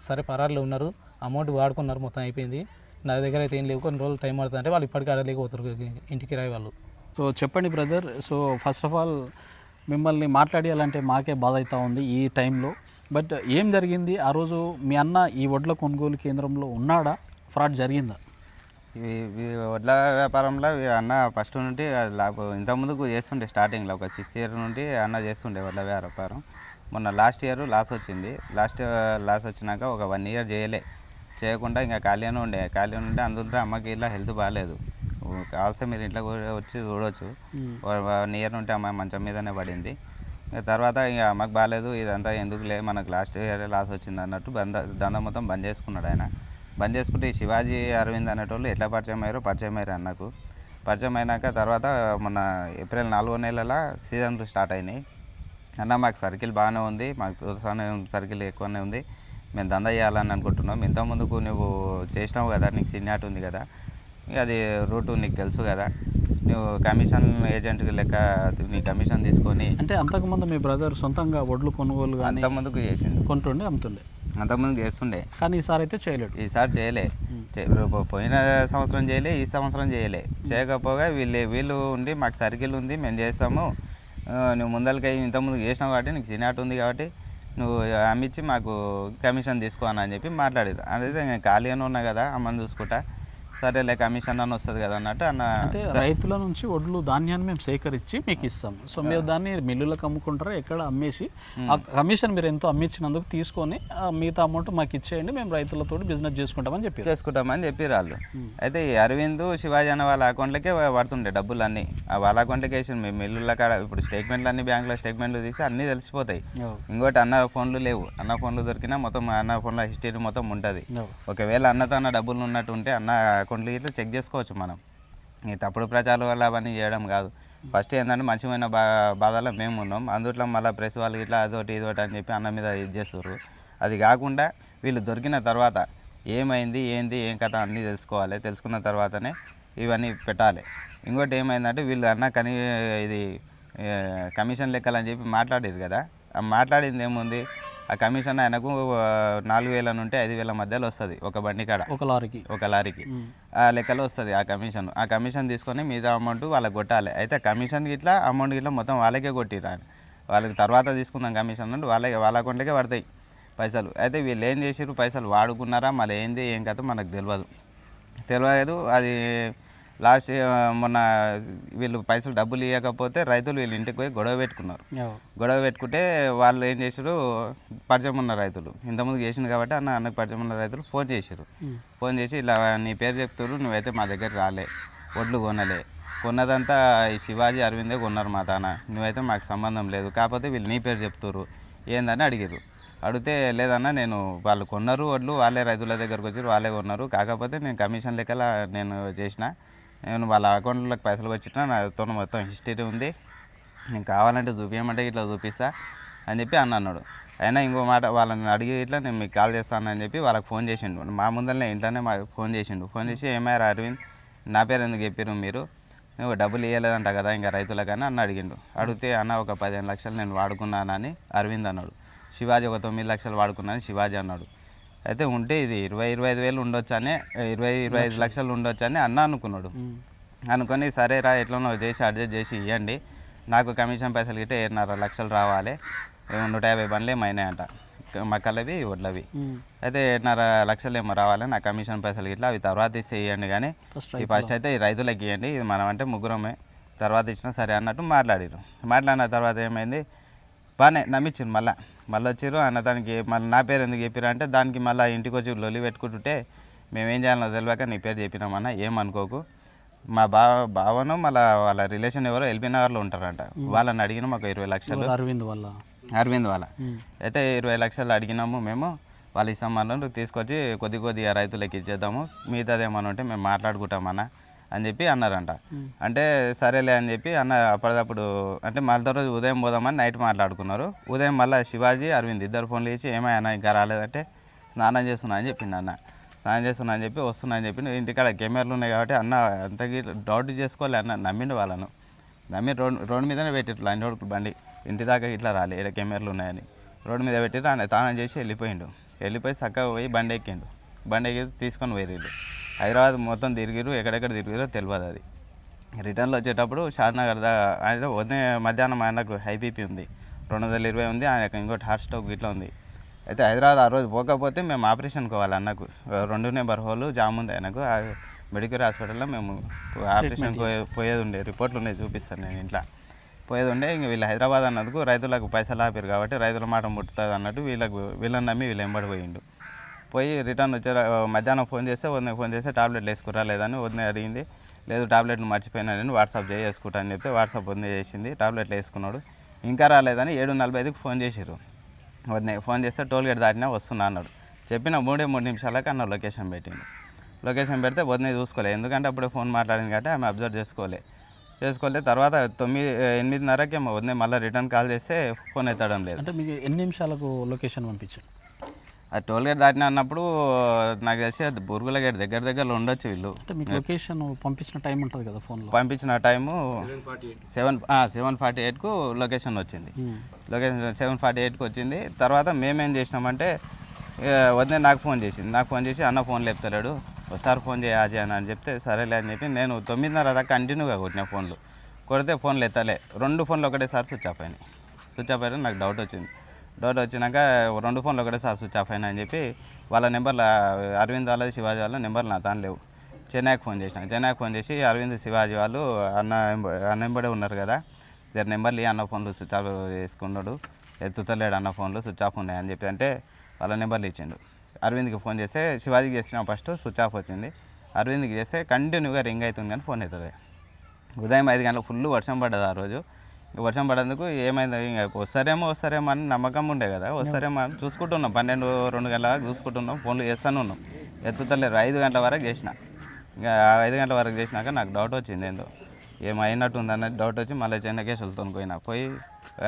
[SPEAKER 4] సరే పరారులో ఉన్నారు, అమౌంట్ వాడుకున్నారు, మొత్తం అయిపోయింది. నా దగ్గర అయితే ఏం లేవు, కొన్ని రోజులు టైం పడుతుంది అంటే వాళ్ళు ఇప్పటికీ అడగలేకపోతారు ఇంటి కిరాయి వాళ్ళు.
[SPEAKER 3] సో చెప్పండి brother, so first of all మిమ్మల్ని మాట్లాడేయాలంటే మాకే బాధ అవుతూ ఉంది ఈ టైంలో. బట్ ఏం జరిగింది ఆ రోజు? మీ అన్న ఈ వడ్ల కొనుగోలు కేంద్రంలో ఉన్నాడా? ఫ్రాడ్ జరిగిందా?
[SPEAKER 5] ఈ వడ్ల వ్యాపారంలో అన్న ఫస్ట్ నుండి ఇంతకుముందుకు చేస్తుండే, స్టార్టింగ్లో ఒక 6 ఇయర్ నుండి అన్న చేస్తుండే వడ్ల వ్యాపారం. మొన్న లాస్ట్ ఇయర్ లాస్ వచ్చింది. లాస్ వచ్చినాక ఒక 1 ఇయర్ చేయకుండా ఇంకా ఖాళీ ఉండే. అందులో అమ్మకి ఇలా హెల్త్ బాగాలేదు. కావాల్సి మీరు ఇంట్లో వచ్చి చూడవచ్చు. 1 ఇయర్ నుండి అమ్మాయి మంచం మీదనే పడింది. తర్వాత ఇక అమ్మకి బాగాలేదు, ఇదంతా ఎందుకులే మనకు లాస్ట్ ఇయర్ లాస్ వచ్చింది అన్నట్టు దందా మొత్తం బంద్ చేసుకున్నాడు ఆయన. బంద్ చేసుకుంటే ఈ శివాజీ అరవింద్ అనేటోళ్ళు ఎట్లా పరిచయం అయ్యారు అన్నకు. పరిచయం అయినాక తర్వాత మొన్న ఏప్రిల్ 4వ నెలల సీజన్లు స్టార్ట్ అయినాయి. అన్న మాకు సర్కిల్ బాగానే ఉంది, మాకు సర్కిల్ ఎక్కువనే ఉంది, మేము దందా చేయాలని అనుకుంటున్నాం. ఇంతకుముందుకు నువ్వు చేసినావు కదా, నీకు సీనియారిటీ ఉంది కదా, అది రూటు నీకు తెలుసు కదా, నువ్వు కమిషన్ ఏజెంట్ లెక్క నీ కమిషన్ తీసుకొని.
[SPEAKER 3] అంటే అంతకుముందు మీ బ్రదర్ సొంతంగా వడ్లు కొనుగోలు
[SPEAKER 5] అంతకుముందుకు చేసిండు,
[SPEAKER 3] కొంటుండే అమ్ముతుండే,
[SPEAKER 5] అంతకుముందు చేస్తుండే.
[SPEAKER 3] కానీ ఈసారి అయితే చేయలేడు.
[SPEAKER 5] ఈసారి చేయలే. పోయిన సంవత్సరం చేయలే, ఈ సంవత్సరం చేయకపోగా వీళ్ళు ఉండి మాకు సర్కిల్ ఉంది, మేము చేస్తాము, నువ్వు ముందలకై ఇంతకుముందు చేసినావు కాబట్టి నీకు సీనియారిటీ ఉంది కాబట్టి నువ్వు అమ్మించి మాకు కమిషన్ తీసుకో అని చెప్పి మాట్లాడారు. అదైతే నేను ఖాళీగానే ఉన్నా కదా, అమ్మని చూసుకుంటా, సరేలే కమిషన్ అని వస్తుంది కదా అన్నట్టు అన్న.
[SPEAKER 3] అంటే రైతుల నుంచి వడ్లు ధాన్యాన్ని మేము సేకరించి మీకు ఇస్తాం. సో మీరు దాన్ని మిల్లులకు అమ్ముకుంటారా, ఎక్కడ అమ్మేసి ఆ కమిషన్ మీరు ఎంతో అమ్మించినందుకు తీసుకొని మిగతా అమౌంట్ మాకు ఇచ్చేయండి, మేము రైతులతో బిజినెస్ చేసుకుంటామని
[SPEAKER 5] చెప్పారు వాళ్ళు. అయితే ఈ అరవింద్ శివాజీ అన్న వాళ్ళ అకౌంట్లకే పడుతుండే డబ్బులు అన్నీ. వాళ్ళ అకౌంట్లకే వేసి మేము మిల్లుల కాడ ఇప్పుడు స్టేట్మెంట్లు అన్ని బ్యాంకులో స్టేట్మెంట్లు తీసి అన్నీ తెలిసిపోతాయి. ఇంకోటి అన్న ఫోన్లు లేవు, అన్న ఫోన్లు దొరికినా మొత్తం అన్న ఫోన్ల హిస్టరీ మొత్తం ఉంటుంది. ఒకవేళ అన్నతో అన్న డబ్బులు ఉన్నట్టు ఉంటే అన్న అకౌంట్లు ఇట్లా చెక్ చేసుకోవచ్చు మనం. ఈ తప్పుడు ప్రచారాల వల్ల అవన్నీ చేయడం కాదు. ఫస్ట్ ఏంటంటే మంచిమైన బాధలో మేము ఉన్నాం, అందుట్లో మళ్ళీ ప్రెస్ వాళ్ళు ఇట్లా అదొకటి ఇదొకటి అని చెప్పి అన్న మీద ఇది చేస్తారు. అది కాకుండా వీళ్ళు దొరికిన తర్వాత ఏమైంది ఏం కథ అన్నీ తెలుసుకోవాలి. తెలుసుకున్న తర్వాతనే ఇవన్నీ పెట్టాలి. ఇంకోటి ఏమైందంటే వీళ్ళు అన్న ఇది కమిషన్ లెక్కలని చెప్పి మాట్లాడారు కదా, మాట్లాడింది ఏముంది, ఆ కమిషన్ ఆయనకు 4,000 నుండి 5,000 మధ్యలో వస్తుంది ఒక బండి కాడ, ఒక లారీకి ఆ లెక్కలో వస్తుంది ఆ కమిషన్ తీసుకొని మిగతా అమౌంట్ వాళ్ళకి కొట్టాలి. అయితే కమిషన్ ఇట్లా అమౌంట్ ఇట్లా మొత్తం వాళ్ళకే కొట్టిరా, వాళ్ళకి తర్వాత తీసుకుందాం కమిషన్ నుండి వాళ్ళ అకౌంట్లకే పడతాయి పైసలు. అయితే వీళ్ళు ఏం చేసారు, పైసలు వాడుకున్నారా మళ్ళీ ఏం కథ మనకు తెలియదు. అది లాస్ట్ మొన్న వీళ్ళు పైసలు డబ్బులు ఇవ్వకపోతే రైతులు వీళ్ళు ఇంటికి పోయి గొడవ పెట్టుకుంటే వాళ్ళు ఏం చేశారు, పరిచయం ఉన్న రైతులు ఇంతకుముందు చేసింది కాబట్టి అన్నకు పరిచయం ఉన్న రైతులు ఫోన్ చేసి ఇలా నీ పేరు చెప్తారు, నువ్వైతే మా దగ్గర రాలే, వడ్లు కొనలే కొన్నదంతా ఈ శివాజీ అరవిందే కొన్నారు మా తాన, నువ్వైతే మాకు సంబంధం లేదు, కాకపోతే వీళ్ళు నీ పేరు చెప్తుర్రు ఏందని అడిగారు. అడిగితే లేదన్నా నేను వాళ్ళు కొన్నారు వడ్లు, వాళ్ళే రైతుల దగ్గరకు వచ్చి వాళ్ళే కొన్నారు, కాకపోతే నేను కమిషన్ లెక్కల నేను చేసిన, నేను వాళ్ళ అకౌంట్లోకి పైసలు వచ్చినా నాతో మొత్తం హిస్టరీ ఉంది, నేను కావాలంటే చూపించమంటే ఇట్లా చూపిస్తా అని చెప్పి అన్నాడు. అయినా ఇంకో మాట వాళ్ళని అడిగి ఇట్లా నేను మీకు కాల్ చేస్తానని చెప్పి వాళ్ళకి ఫోన్ చేసిండు. మా ముందరనే ఇంట్లోనే మాకు ఫోన్ చేసిండు. ఫోన్ చేసి ఏమైనా అరవింద్ నా పేరు ఎందుకు చెప్పారు మీరు, నువ్వు డబ్బులు ఇవ్వలేదంట కదా ఇంకా రైతులకని అన్న అడిగిండు. అడిగితే అన్న ఒక 15 లక్షలు నేను వాడుకున్నానని అరవింద్ అన్నాడు. శివాజీ ఒక 9 లక్షలు వాడుకున్నాను శివాజీ అన్నాడు. అయితే ఉంటే ఇది 20-25 వేలు ఉండొచ్చు అని 20-25 లక్షలు ఉండొచ్చు అని అన్న అనుకున్నాడు. అనుకొని సరేరా ఎట్లనో చేసి అడ్జస్ట్ చేసి ఇవ్వండి, నాకు కమిషన్ పైసలు గిట్టే 7.5 లక్షలు రావాలి, 150 బండ్లు ఏమైనాయంట మక్కలవి వడ్లవి. అయితే 7.5 లక్షలు ఏమో రావాలి నా కమిషన్ పైసలు గిట్లా, అవి తర్వాత ఇస్తే ఇవ్వండి కానీ ఈ ఫస్ట్ అయితే ఈ రైతులకి ఇవ్వండి, ఇది మనం అంటే ముగ్గురమే, తర్వాత ఇచ్చినా సరే అన్నట్టు మాట్లాడారు. మాట్లాడిన తర్వాత ఏమైంది, బాగానే నమ్మించారు. మళ్ళీ వచ్చారు అన్న దానికి మళ్ళీ నా పేరు ఎందుకు చెప్పారు అంటే దానికి మళ్ళీ ఇంటికి వచ్చి లొల్లి పెట్టుకుంటుంటే మేమేం చేయాలో తెలియక నీ పేరు చెప్పినామన్నా ఏమనుకోకు, మా బావను మళ్ళీ వాళ్ళ రిలేషన్ ఎవరో ఎల్బీ నగర్లో ఉంటారంట, వాళ్ళని అడిగినాం ఒక 20 లక్షలు అరవింద్ వాళ్ళ. అయితే 20 లక్షలు అడిగినాము మేము, వాళ్ళు ఇస్తామన్నారు, తీసుకొచ్చి కొద్దిగా రైతులకి ఇచ్చేద్దాము, మిగతాదేమన్నా ఉంటే మేము మాట్లాడుకుంటామన్నా అని చెప్పి అన్నారంట. అంటే సరేలే అని చెప్పి అన్న అప్పటికప్పుడు అంటే మళ్ళీ రోజు ఉదయం పోదామని నైట్ మాట్లాడుకున్నారు. ఉదయం మళ్ళీ శివాజీ అరవింద్ ఇద్దరు ఫోన్లు చేసి ఏమైనా ఇంకా రాలేదంటే స్నానం చేస్తున్నా అని చెప్పింది అన్న. స్నానం చేస్తున్నా అని చెప్పి వస్తున్నా అని చెప్పి ఇంటికాడ కెమెరాలు ఉన్నాయి కాబట్టి అన్న అంతకి డౌట్ చేసుకోలే అన్న, నమ్మిండు వాళ్ళను. నమ్మి రోడ్డు మీదనే పెట్టిరు లంచ్ రోడ్డు బండి, ఇంటి దాకా ఇట్లా రాలే ఇక్కడ కెమెరాలు ఉన్నాయని రోడ్డు మీద పెట్టిరు. ఆయన తానం చేసి వెళ్ళిపోయి చక్కగా పోయి బండి ఎక్కి తీసుకొని పోయిరు. హైదరాబాద్ మొత్తం తిరిగిరు, ఎక్కడెక్కడ తిరిగిరో తెలియదు. అది రిటర్న్లో వచ్చేటప్పుడు షాద్నగర్ ఆయన మధ్యాహ్నం ఆయనకు హై బీపీ ఉంది, 220 ఉంది, ఆయనకు ఇంకోటి హార్ట్ స్ట్రోక్ ఇట్లా ఉంది. అయితే హైదరాబాద్ ఆ రోజు పోకపోతే మేము ఆపరేషన్కి పోవాలి అన్నకు, 2 నెంబర్ హోల్ జామ్ ఉంది ఆయనకు, మెడికల్ హాస్పిటల్లో మేము ఆపరేషన్ పోయేది ఉండే, రిపోర్ట్లు ఉన్నాయి చూపిస్తాను నేను ఇంట్లో పోయేది ఉండే. ఇంక వీళ్ళు హైదరాబాద్ అన్నందుకు రైతులకు పైసలు ఆపారు కాబట్టి రైతుల మాట ముట్టుతుంది అన్నట్టు వీళ్ళని నమ్మి వీళ్ళు ఎంబడి పోయి రిటర్న్ వచ్చారు. మధ్యాహ్నం ఫోన్ చేస్తే టాబ్లెట్లు వేసుకురా లేదని వదిన అడిగింది. లేదు టాబ్లెట్లు మర్చిపోయినా నేను వాట్సాప్ చేసుకుంటా అని చెప్తే వాట్సాప్ వదిన చేసింది, టాబ్లెట్లు వేసుకున్నాడు. ఇంకా రాలేదని 7:45కి ఫోన్ చేసిర్రు. వదిన ఫోన్ చేస్తే టోల్ గేట్ దాటినా వస్తున్నా అన్నాడు. చెప్పిన 3 నిమిషాలకు అన్న లొకేషన్ పెట్టిండు. లొకేషన్ పెడితే వదిన చూసుకోలేదు, ఎందుకంటే అప్పుడే ఫోన్ మాట్లాడింది కాబట్టి ఆమె అబ్జర్వ్ చేసుకోలే. తర్వాత 8:30కి వదిన మళ్ళీ రిటర్న్ కాల్ చేస్తే ఫోన్ ఎత్తడం లేదు.
[SPEAKER 3] అంటే మీకు ఎన్ని నిమిషాలకు లొకేషన్ పంపించారు?
[SPEAKER 5] అది టోల్ గేట్ దాటినా అన్నప్పుడు నాకు తెలిసి అది బురుగుల గేట్ దగ్గరలో ఉండొచ్చు వీళ్ళు.
[SPEAKER 3] అంటే మీకు లొకేషన్ పంపించిన టైం ఉంటుంది కదా ఫోన్లో,
[SPEAKER 5] పంపించిన టైము 7:48కు లొకేషన్ వచ్చింది. లొకేషన్ 7:48కి వచ్చింది. తర్వాత మేమేం చేసినామంటే వదిన నాకు ఫోన్ చేసి అన్న ఫోన్ లేపుతలేడు, ఒకసారి ఫోన్ చేయాలి అని చెప్తే సరేలే అని చెప్పి నేను 9:30 దాకా కంటిన్యూగా కొట్టిన ఫోన్లు. కొడితే ఫోన్లు ఎత్తలే, 2 ఫోన్లు ఒకటేసారి స్విచ్ ఆఫ్ అయినా నాకు డౌట్ వచ్చినాక 2 ఫోన్లు ఒకటేసారి స్విచ్ ఆఫ్ అయినా అని చెప్పి వాళ్ళ నెంబర్లు అరవింద్ వాళ్ళది శివాజీ వాళ్ళ నెంబర్లు నా తాను లేవు. చెన్నైకి ఫోన్ చేసి అరవింద్ శివాజీ వాళ్ళు అన్న నెంబరే ఉన్నారు కదా, ఇద్దరు నెంబర్లు అన్న ఫోన్లు స్విచ్ ఆఫ్ చేసుకున్నాడు, ఎత్తుతలేడు అన్న ఫోన్లు స్విచ్ ఆఫ్ ఉన్నాయని చెప్పి అంటే వాళ్ళ నెంబర్లు ఇచ్చిండు. అరవింద్కి ఫోన్ చేస్తే శివాజీకి చేసిన ఫస్ట్ స్విచ్ ఆఫ్ వచ్చింది, అరవింద్కి చేస్తే కంటిన్యూగా రింగ్ అవుతుంది కానీ ఫోన్ అవుతుంది. ఉదయం 5 గంటలకు ఫుల్ వర్షం పడ్డది ఆ రోజు. వర్షం పడేందుకు ఏమైంది ఇంకా వస్తారేమో అని నమ్మకం ఉండే కదా, వస్తారేమో అని చూసుకుంటున్నాం, 12-2 గంటల చూసుకుంటున్నాం, ఫోన్లు చేస్తూనే ఉన్నాం, ఎత్తుతలేరు. 5 గంటల వరకు చేసిన, ఇంకా 5 గంటల వరకు చేసినాక నాకు డౌట్ వచ్చింది, ఏందో ఏమైనట్టు ఉందన్నది డౌట్ వచ్చి మళ్ళీ చెన్నకేశ్వరతో పోయి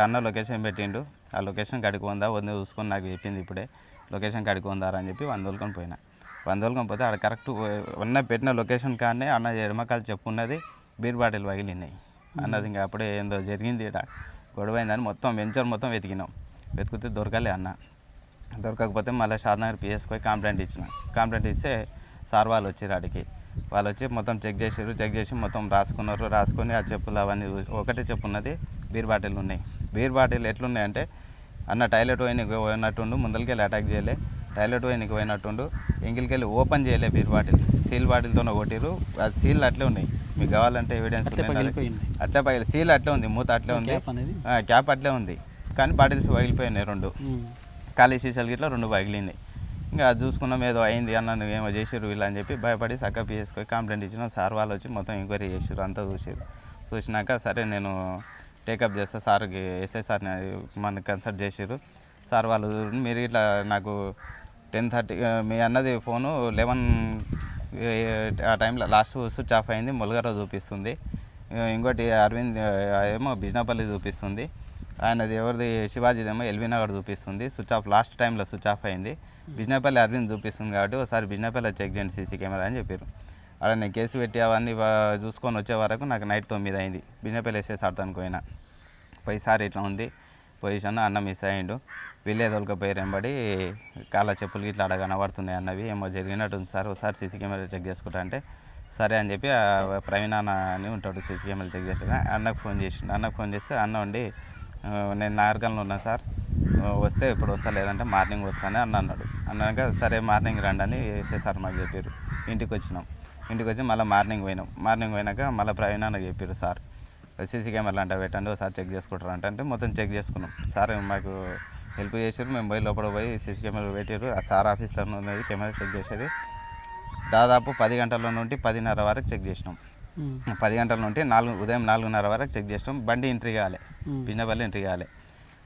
[SPEAKER 5] అన్న లొకేషన్ పెట్టిండు. ఆ లొకేషన్ కడికి ఉందా వద్దు చూసుకొని నాకు చెప్పింది ఇప్పుడే, లొకేషన్ కడికి ఉందారా అని చెప్పి 100 తోలుకొని పోయినా. 100 తోలుకొని పోతే అక్కడ కరెక్ట్ పెట్టిన లొకేషన్ కాడనే అన్న ఎడమకాలు చెప్పు ఉన్నది, బీర్ బాటిల్ పగిలినాయి అన్నది. ఇంకా అప్పుడే ఏందో జరిగింది ఇక్కడ గొడవైందని మొత్తం వెంచర్ మొత్తం వెతికితే దొరకలే అన్న. దొరకకపోతే మళ్ళీ షాద్నగర్ పిఎస్కి పోయి కంప్లైంట్ ఇస్తే సార్ వాళ్ళు వచ్చారు ఆడికి. వాళ్ళు వచ్చి మొత్తం చెక్ చేసి మొత్తం రాసుకొని ఆ చెప్పులు అవన్నీ ఒకటే చెప్పు ఉన్నది, బీర్ బాటిల్ ఉన్నాయి. బీర్ బాటిల్ ఎట్లున్నాయంటే అన్న టాయిలెట్ పోయినట్టుండు, ముందరికి వెళ్ళి అటాక్ చేయలే, టాయిలెట్ పోయినట్టుండు, ఎంగిలికెళ్ళి ఓపెన్ చేయలే బీర్ బాటిల్, సీల్ బాటిల్తోనే కొట్టిరు. అది సీల్ అట్లే ఉన్నాయి, మీకు కావాలంటే ఎవిడెన్స్ అట్లే పగిలి సీల్ అట్లే ఉంది, మూత అట్లే ఉంది, క్యాప్ అట్లే ఉంది, కానీ బాటిల్స్ పగిలిపోయినాయి 2 ఖాళీ సీసాలు గిట్లా 2 పగిలినాయి. ఇంకా అది చూసుకున్నాం ఏదో అయింది అన్న నువ్వేమో చేసిర్రు వీళ్ళు అని చెప్పి భయపడి చక్కగా పిఎస్కి కంప్లైంట్ ఇచ్చినాం. సార్ వాళ్ళు వచ్చి మొత్తం ఎంక్వైరీ చేసిర్రు, అంతా చూసినాక సరే నేను టేకప్ చేస్తా సార్కి ఎస్ఐ సార్ని మనకి కన్సల్ట్ చేసిర్రు. సార్ వాళ్ళు మీరు ఇట్లా నాకు 10:30 మీ అన్నది ఫోను 11 ఆ టైంలో లాస్ట్ స్విచ్ ఆఫ్ అయింది, ములుగర చూపిస్తుంది. ఇంకోటి అరవింద్ ఏమో బిజినపల్లి చూపిస్తుంది, ఆయనది ఎవరిది శివాజీదేమో ఎల్బీ నగర్ చూపిస్తుంది. స్విచ్ ఆఫ్ లాస్ట్ టైంలో స్విచ్ ఆఫ్ అయింది. బిజినపల్లి అరవింద్ చూపిస్తుంది కాబట్టి ఒకసారి బిజినపల్లి చెక్ చేయండి సీసీ కెమెరా అని చెప్పారు. అలా నేను కేసు పెట్టి అవన్నీ చూసుకొని వచ్చే వరకు నాకు నైట్ 9 అయింది. బిజినపల్లి ఎస్ఐ సార్ దానికి పోయి సార్ ఇట్లా ఉంది పొజిషన్, అన్న మిస్ అయ్యిండు, వీళ్ళే తోలుకపోయారు వెంబడి, కాళ్ళ చెప్పులు ఇట్లా అడ కనబడుతున్నాయి అన్నవి, ఏమో జరిగినట్టుంది సార్ ఒకసారి సీసీ కెమెరా చెక్ చేసుకుంటా అంటే సరే అని చెప్పి ప్రవీణ్ అన్న అని ఉంటాడు సీసీ కెమెరా చెక్ చేసి అన్నకు ఫోన్ చేసిండు. అన్నకు ఫోన్ చేస్తే అన్న ఉండి నేను నాగరికల్లో ఉన్నా సార్, వస్తే ఇప్పుడు వస్తా లేదంటే మార్నింగ్ వస్తానే అన్నాడు. అన్నాక సరే మార్నింగ్ రండి అని ఎస్ఐ సార్ మాకు చెప్పారు. ఇంటికి వచ్చి మళ్ళీ మార్నింగ్ పోయినాక మళ్ళీ ప్రవీణ్ అన్నకు చెప్పారు సార్ సీసీ కెమెరాలు అంటే పెట్టండి ఒకసారి చెక్ చేసుకుంటారు అంటే మొత్తం చెక్ చేసుకున్నాం. సార్ మాకు హెల్ప్ చేసారు, మేము లోపల పోయి సీసీ కెమెరాలు పెట్టారు. ఆ సార్ ఆఫీస్లో ఉన్నది కెమెరా చెక్ చేసేది దాదాపు 10 గంటల నుండి 10:30 వరకు చెక్ చేసినాం. 10 గంటల నుండి ఉదయం 4:30 వరకు చెక్ చేసినాం. బండి ఎంట్రీ కావాలి, బిజినపల్లి ఎంట్రీ కావాలి.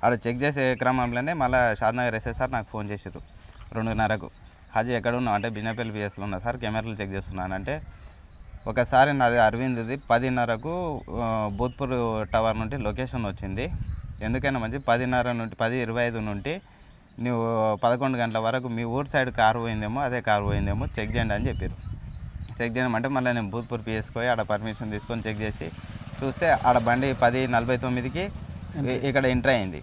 [SPEAKER 5] ఆడ చెక్ చేసే క్రమంలోనే మళ్ళీ షాద్నగర్ ఎస్ఐ సార్ నాకు ఫోన్ చేశారు 2:30కు. హాజీ ఎక్కడ ఉన్నావు అంటే బిజినపల్లి పిఎస్లో ఉన్నా సార్, కెమెరాలు చెక్ చేస్తున్నానంటే ఒకసారి నాది అరవింద్ది 10:30కు భూత్పూర్ టవర్ నుండి లొకేషన్ వచ్చింది. ఎందుకైనా మంచి 10:30 నుండి 10:25 నుండి నువ్వు 11 గంటల వరకు మీ ఊరు సైడ్ కారు పోయిందేమో, అదే కారు పోయిందేమో చెక్ చేయండి అని చెప్పారు. చెక్ చేయమంటే మళ్ళీ నేను భూత్పూర్ పిఎస్కి పోయి ఆడ పర్మిషన్ తీసుకొని చెక్ చేసి చూస్తే ఆడ బండి 10:49కి ఇక్కడ ఎంటర్ అయింది.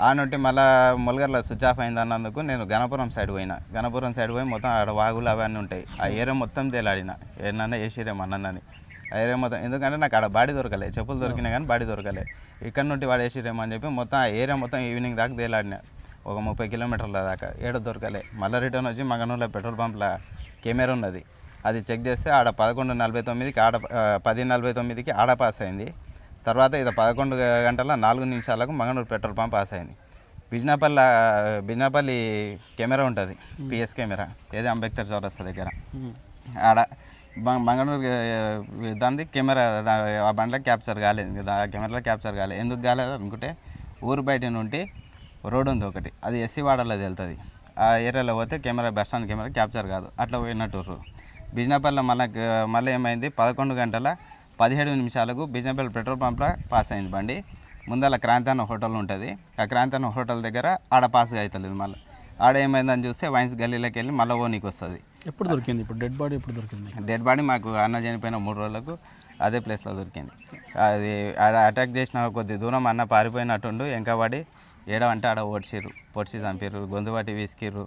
[SPEAKER 5] ఆ నుండి మళ్ళీ ములుగర్లో స్విచ్ ఆఫ్ అయింది అన్నందుకు నేను గణపురం సైడ్ పోయి మొత్తం ఆడ వాగులు అవన్నీ ఉంటాయి. ఆ ఏరియా మొత్తం తేలాడిన ఏమన్నా వేసిరేమో అన్నని ఆ ఏరియా మొత్తం, ఎందుకంటే నాకు ఆడ బాడీ దొరకలే, చెప్పులు దొరికినా కానీ బాడీ దొరకలే. ఇక్కడ నుండి వాడు వేసిరేమో అని చెప్పి మొత్తం ఆ ఏరియా మొత్తం ఈవినింగ్ దాకా తేలాడిన, ఒక 30 కిలోమీటర్ల దాకా ఏడ దొరకలే. మళ్ళీ రిటర్న్ వచ్చి మంగనూరులో పెట్రోల్ పంప్లో కెమెరా ఉన్నది, అది చెక్ చేస్తే ఆడ 11:49కి 10:49కి ఆడ పాస్ అయింది. తర్వాత ఇది 11 గంటల 4 నిమిషాలకు మంగనూరు పెట్రోల్ పంప్ పాస్ అయింది. బిజినపల్లి కెమెరా ఉంటుంది, పిఎస్ కెమెరా, ఏది అంబేద్కర్ చౌరస్తా దగ్గర ఆడ మంగనూరు దాని కెమెరా ఆ బండ్లో క్యాప్చర్ కాలేదు, ఆ కెమెరాలో క్యాప్చర్ కాలేదు. ఎందుకు కాలేదు అనుకుంటే ఊరు బయట నుండి రోడ్ ఉంది ఒకటి, అది ఎస్సీ వాడలో వెళ్తుంది, ఆ ఏరియాలో పోతే camera bus stand camera capture కాదు, అట్లా పోయినట్టు. బిజినపల్లిలో మళ్ళీ ఏమైంది 11 గంటల 17 నిమిషాలకు బిజినపల్లి పెట్రోల్ పంప్లో పాస్ అయింది బండి. ముందర క్రాంతి అన్న హోటల్ ఉంటుంది, ఆ క్రాంతి అన్న హోటల్ దగ్గర ఆడ పాస్గా అవుతలేదు. మళ్ళీ ఆడ ఏమైందని చూస్తే వైన్స్ గల్లీలోకి వెళ్ళి మళ్ళీ ఓనికి వస్తుంది.
[SPEAKER 3] ఎప్పుడు దొరికింది ఇప్పుడు డెడ్ బాడీ? ఎప్పుడు దొరికింది
[SPEAKER 5] డెడ్ బాడీ? మాకు అన్న చనిపోయిన 3 రోజులకు అదే ప్లేస్లో దొరికింది. అది అటాక్ చేసిన కొద్ది దూరం అన్న పారిపోయినట్టుండు, వెంకబడి ఏడవంటే ఆడ పొడిచి చంపారు, గొంతు పట్టి విసికిర్రు,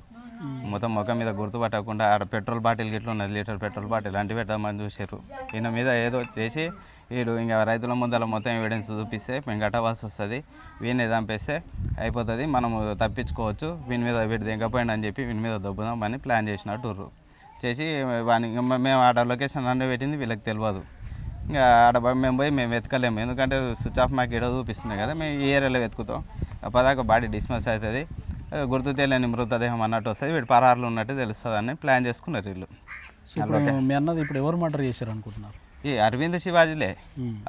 [SPEAKER 5] మొత్తం ముఖం మీద గుర్తుపట్టకుండా ఆడ పెట్రోల్ బాటిల్ గిట్ల ఉన్నది, లీటర్ పెట్రోల్ బాటిల్ అంటి పెడదామని చూసారు. ఈయన మీద ఏదో చేసి వీడు ఇంకా రైతుల ముందర మొత్తం ఎవిడెన్స్ చూపిస్తే మేము కట్టవలసి వస్తుంది, వీడిని చంపేస్తే అయిపోతుంది, మనము తప్పించుకోవచ్చు, వీడి దిగపోయింది అని చెప్పి వీని మీద దొబ్బుదామని ప్లాన్ చేసినట్టు చేసి మేము ఆడ లొకేషన్ అన్నీ పెట్టింది వీళ్ళకి తెలియదు. ఇంకా ఆడ మేము వెతకలేము, ఎందుకంటే స్విచ్ ఆఫ్ మాకు ఏడో చూపిస్తున్నాయి కదా, మేము ఈ ఏరియాలో వెతుకుతాం, అప్పటిదాకా బాడీ డిస్మిస్ అవుతుంది, గుర్తు తెలియని మృతదేహం అన్నట్టు వస్తుంది, వీడు పరారులు ఉన్నట్టు తెలుస్తుంది అని ప్లాన్ చేసుకున్నారు వీళ్ళు.
[SPEAKER 3] మీ అన్నది ఇప్పుడు ఎవరు మర్డర్ చేశారు అనుకుంటున్నారు?
[SPEAKER 5] ఈ అరవింద్ శివాజీలే.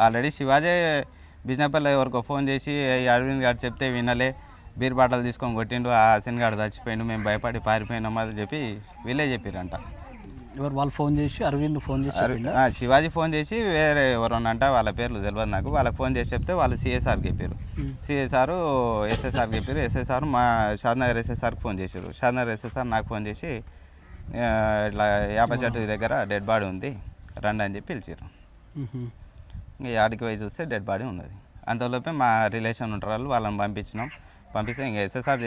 [SPEAKER 5] ఆల్రెడీ శివాజీ బిజినపల్లి ఎవరికో ఫోన్ చేసి ఈ అరవింద్ గారు చెప్తే వినలే, బీర్ బాటలు తీసుకొని కొట్టిండు, ఆ సిన్ గారు చచ్చిపోయిండు, మేము భయపడి పారిపోయినాం అని చెప్పి వీళ్ళే చెప్పారంట.
[SPEAKER 3] ఎవరు వాళ్ళు ఫోన్ చేసి? అరవింద్ ఫోన్ చేసి
[SPEAKER 5] శివాజీ ఫోన్ చేసి వేరే ఎవరన్నా వాళ్ళ పేర్లు తెలియదు నాకు, వాళ్ళకి ఫోన్ చేసి చెప్తే వాళ్ళు సిఎస్ఆర్కి చెప్పారు, సిఎస్ఆర్ ఎస్ఎస్ఆర్కి చెప్పారు, ఎస్ఎస్ఆర్ మా షాద్నగర్ ఎస్ఎస్ఆర్కి ఫోన్ చేశారు, షాద్నగర్ ఎస్ఎస్ఆర్ నాకు ఫోన్ చేసి ఇట్లా యాప చెట్టు దగ్గర డెడ్ బాడీ ఉంది రండి అని చెప్పి పిలిచారు. ఇంకా ఆడికి పోయి చూస్తే డెడ్ బాడీ ఉన్నది. అంతలోపే మా రిలేషన్ ఉంటారు వాళ్ళని పంపిస్తే ఇంకా ఎస్ఎస్ఆర్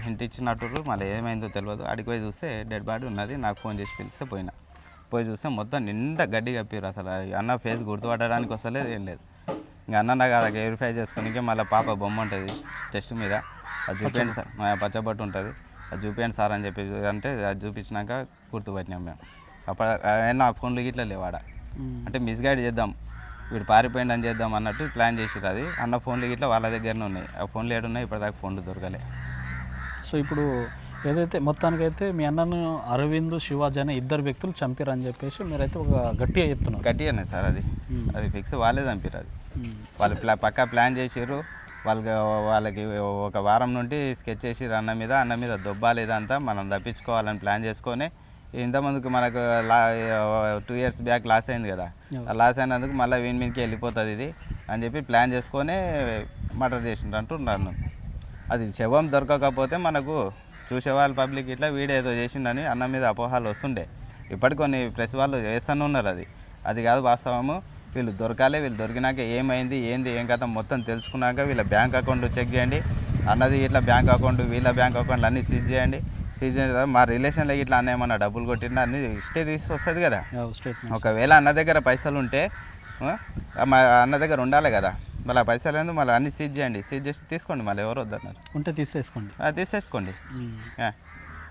[SPEAKER 5] హింట్ ఇచ్చినట్టు మళ్ళీ ఏమైందో తెలియదు. ఆడికి పోయి చూస్తే డెడ్ బాడీ ఉన్నది, నాకు ఫోన్ చేసి పిలిస్తే పోయి చూస్తే మొత్తం నిండా గడ్డి కప్పారు. అసలు అన్న ఫేస్ గుర్తుపట్టడానికి వస్తలేదు, ఏం లేదు. ఇంకా అన్న నాకు అది వెరిఫై చేసుకుని మళ్ళీ పాప బొమ్మ ఉంటుంది టెస్ట్ మీద, అది చూపించండి సార్, పచ్చబట్టు ఉంటుంది, అది చూపించండి సార్ అని చెప్పి అంటే అది చూపించినాక గుర్తుపట్టినాం మేము. అప్పుడు నా ఫోన్లు గిట్లా లేవాడ, అంటే మిస్గైడ్ చేద్దాం, వీడు పారిపోయింది అని చేద్దాం అన్నట్టు ప్లాన్ చేసిరు. అది అన్న ఫోన్లు గిట్లా వాళ్ళ దగ్గరనే ఉన్నాయి, ఆ ఫోన్లు ఏడున్నాయి ఇప్పటిదాకా ఫోన్లు దొరకలే.
[SPEAKER 3] సో ఇప్పుడు ఏదైతే మొత్తానికైతే మీ అన్నను అరవింద్ శివాజీ అనే ఇద్దరు వ్యక్తులు చంపారని చెప్పేసి మీరైతే ఒక గట్టిగా చెప్తున్నారు.
[SPEAKER 5] గట్టిగానే సార్, అది ఫిక్స్, వాళ్ళే చంపారు. అది వాళ్ళు పక్కా ప్లాన్ చేసారు. వాళ్ళకి ఒక వారం నుండి స్కెచ్ చేసిర్రు అన్న మీద దొబ్బాలేదంతా మనం తప్పించుకోవాలని ప్లాన్ చేసుకొని, ఇంతమందికి మనకు 2 years బ్యాక్ లాస్ అయింది కదా, ఆ లాస్ అయినందుకు మళ్ళీ వీని మీదకి వెళ్ళిపోతుంది ఇది అని చెప్పి ప్లాన్ చేసుకొని మర్డర్ చేసిండ్రు అంటున్నాను. అది శవం దొరకకపోతే మనకు చూసేవాళ్ళు పబ్లిక్ ఇట్లా వీడేదో చేసిండని అన్న మీద అపోహాలు వస్తుండే. ఇప్పటికి కొన్ని ప్రెస్ వాళ్ళు వేస్తూనే ఉన్నారు. అది కాదు వాస్తవము. వీళ్ళు దొరకాలి, వీళ్ళు దొరికినాక ఏమైంది ఏంది ఏం కథ మొత్తం తెలుసుకున్నాక వీళ్ళ బ్యాంక్ అకౌంట్ చెక్ చేయండి, అన్నది ఇట్లా బ్యాంక్ అకౌంట్ వీళ్ళ బ్యాంక్ అకౌంట్లు అన్నీ సీజ్ చేయండి. సీజ్ చేసిన తర్వాత మా రిలేషన్లో ఇట్లా అన్న ఏమన్నా డబ్బులు కొట్టినా అన్ని హిస్టరీ తీసి వస్తుంది కదా. ఒకవేళ అన్న దగ్గర పైసలు ఉంటే మా అన్న దగ్గర ఉండాలి కదా, మళ్ళీ ఆ పైసలు ఎందుకు మళ్ళీ అన్ని సీజ్ చేయండి, సీజ్ చేసి తీసుకోండి. మళ్ళీ ఎవరు వద్దన్నారు
[SPEAKER 3] ఉంటే తీసేసుకోండి.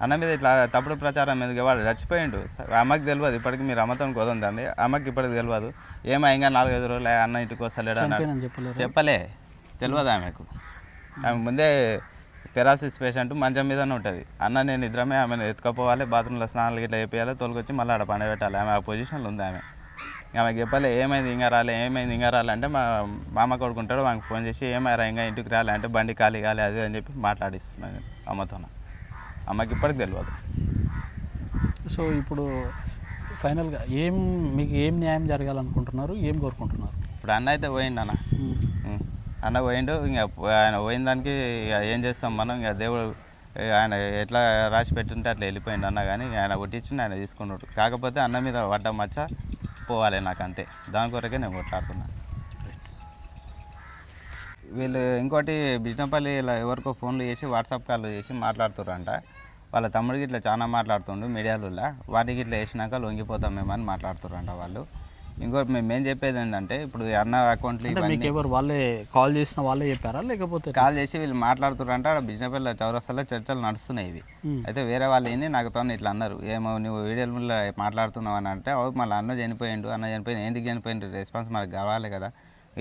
[SPEAKER 5] అన్న మీద ఇట్లా తప్పుడు ప్రచారం మీద వాడు చచ్చిపోయిండు. అమ్మకి తెలియదు ఇప్పటికి, మీరు అమ్మతో కుదండి, అమ్మకి ఇప్పటికి తెలియదు. ఏమో ఇంకా 4-5 రోజులు అన్న ఇంటికి వస్తలేడు అన్నాడు, చెప్పలే, తెలియదు ఆమెకు. ఆమె ముందే పెరాసిస్ పేషెంట్, మంచం మీదనే ఉంటుంది. అన్న నేను ఇద్దరమే ఆమెను ఎత్తుకపోవాలి, బాత్రూంలో స్నానాలు ఇట్లా వేయాలి, తోలుకొచ్చి మళ్ళీ ఆడ పండబెట్టాలి. ఆమె ఆ పొజిషన్లో ఉంది. ఆమెకి చెప్పలే ఏమైంది ఇంకా రాలే అంటే మా మామ కొడుకుంటాడు, ఆమెకు ఫోన్ చేసి ఏమైనా ఇంకా ఇంటికి రాలే అంటే బండి ఖాళీ అది అని చెప్పి మాట్లాడిస్తున్నాను అమ్మతో. అమ్మకి ఇప్పటికి తెలియదు.
[SPEAKER 3] సో ఇప్పుడు ఫైనల్గా మీకు ఏం న్యాయం జరగాలనుకుంటున్నారు, ఏం కోరుకుంటున్నారు?
[SPEAKER 5] ఇప్పుడు అన్న అయితే పోయిండు, అన్న పోయిండు. ఇంకా ఆయన పోయిన దానికి ఏం చేస్తాం మనం, ఇంకా దేవుడు ఆయన ఎట్లా రాసి పెట్టుంటే అట్లా వెళ్ళిపోయిండు అన్న. కానీ ఆయన కొట్టించిండు, ఆయన తీసుకున్నాడు. కాకపోతే అన్న మీద పడ్డ మచ్చ పోవాలి నాకు, అంతే. దాని కొరకే నేను కొట్లాడుతున్నాను. వీళ్ళు ఇంకోటి బిజినపల్లి ఇలా ఎవరికో ఫోన్లు చేసి వాట్సాప్ కాల్ చేసి మాట్లాడుతుర్రంట. వాళ్ళ తమ్ముడికి ఇట్లా చాలా మాట్లాడుతుండు మీడియాలో, వాటికి ఇట్లా వేసినాక లొంగిపోతాం మేమని మాట్లాడుతుర్రంట వాళ్ళు. ఇంకోటి మేమేం చెప్పేది ఏంటంటే, ఇప్పుడు అన్న అకౌంట్లు
[SPEAKER 3] వాళ్ళే కాల్ చేసిన వాళ్ళే చెప్పారా, లేకపోతే
[SPEAKER 5] కాల్ చేసి వీళ్ళు మాట్లాడుతుర్రంట. బిజినపల్లి చౌరస్తాలో చర్చలు నడుస్తున్నాయి ఇవి. అయితే వేరే వాళ్ళు ఏంటి నాకుతో ఇట్లా అన్నారు, ఏమో నువ్వు వీడియోలో మాట్లాడుతున్నావు అని అంటే, మళ్ళీ అన్న చనిపోయిండు ఎందుకు చనిపోయిండు, రెస్పాన్స్ మనకు కావాలి కదా.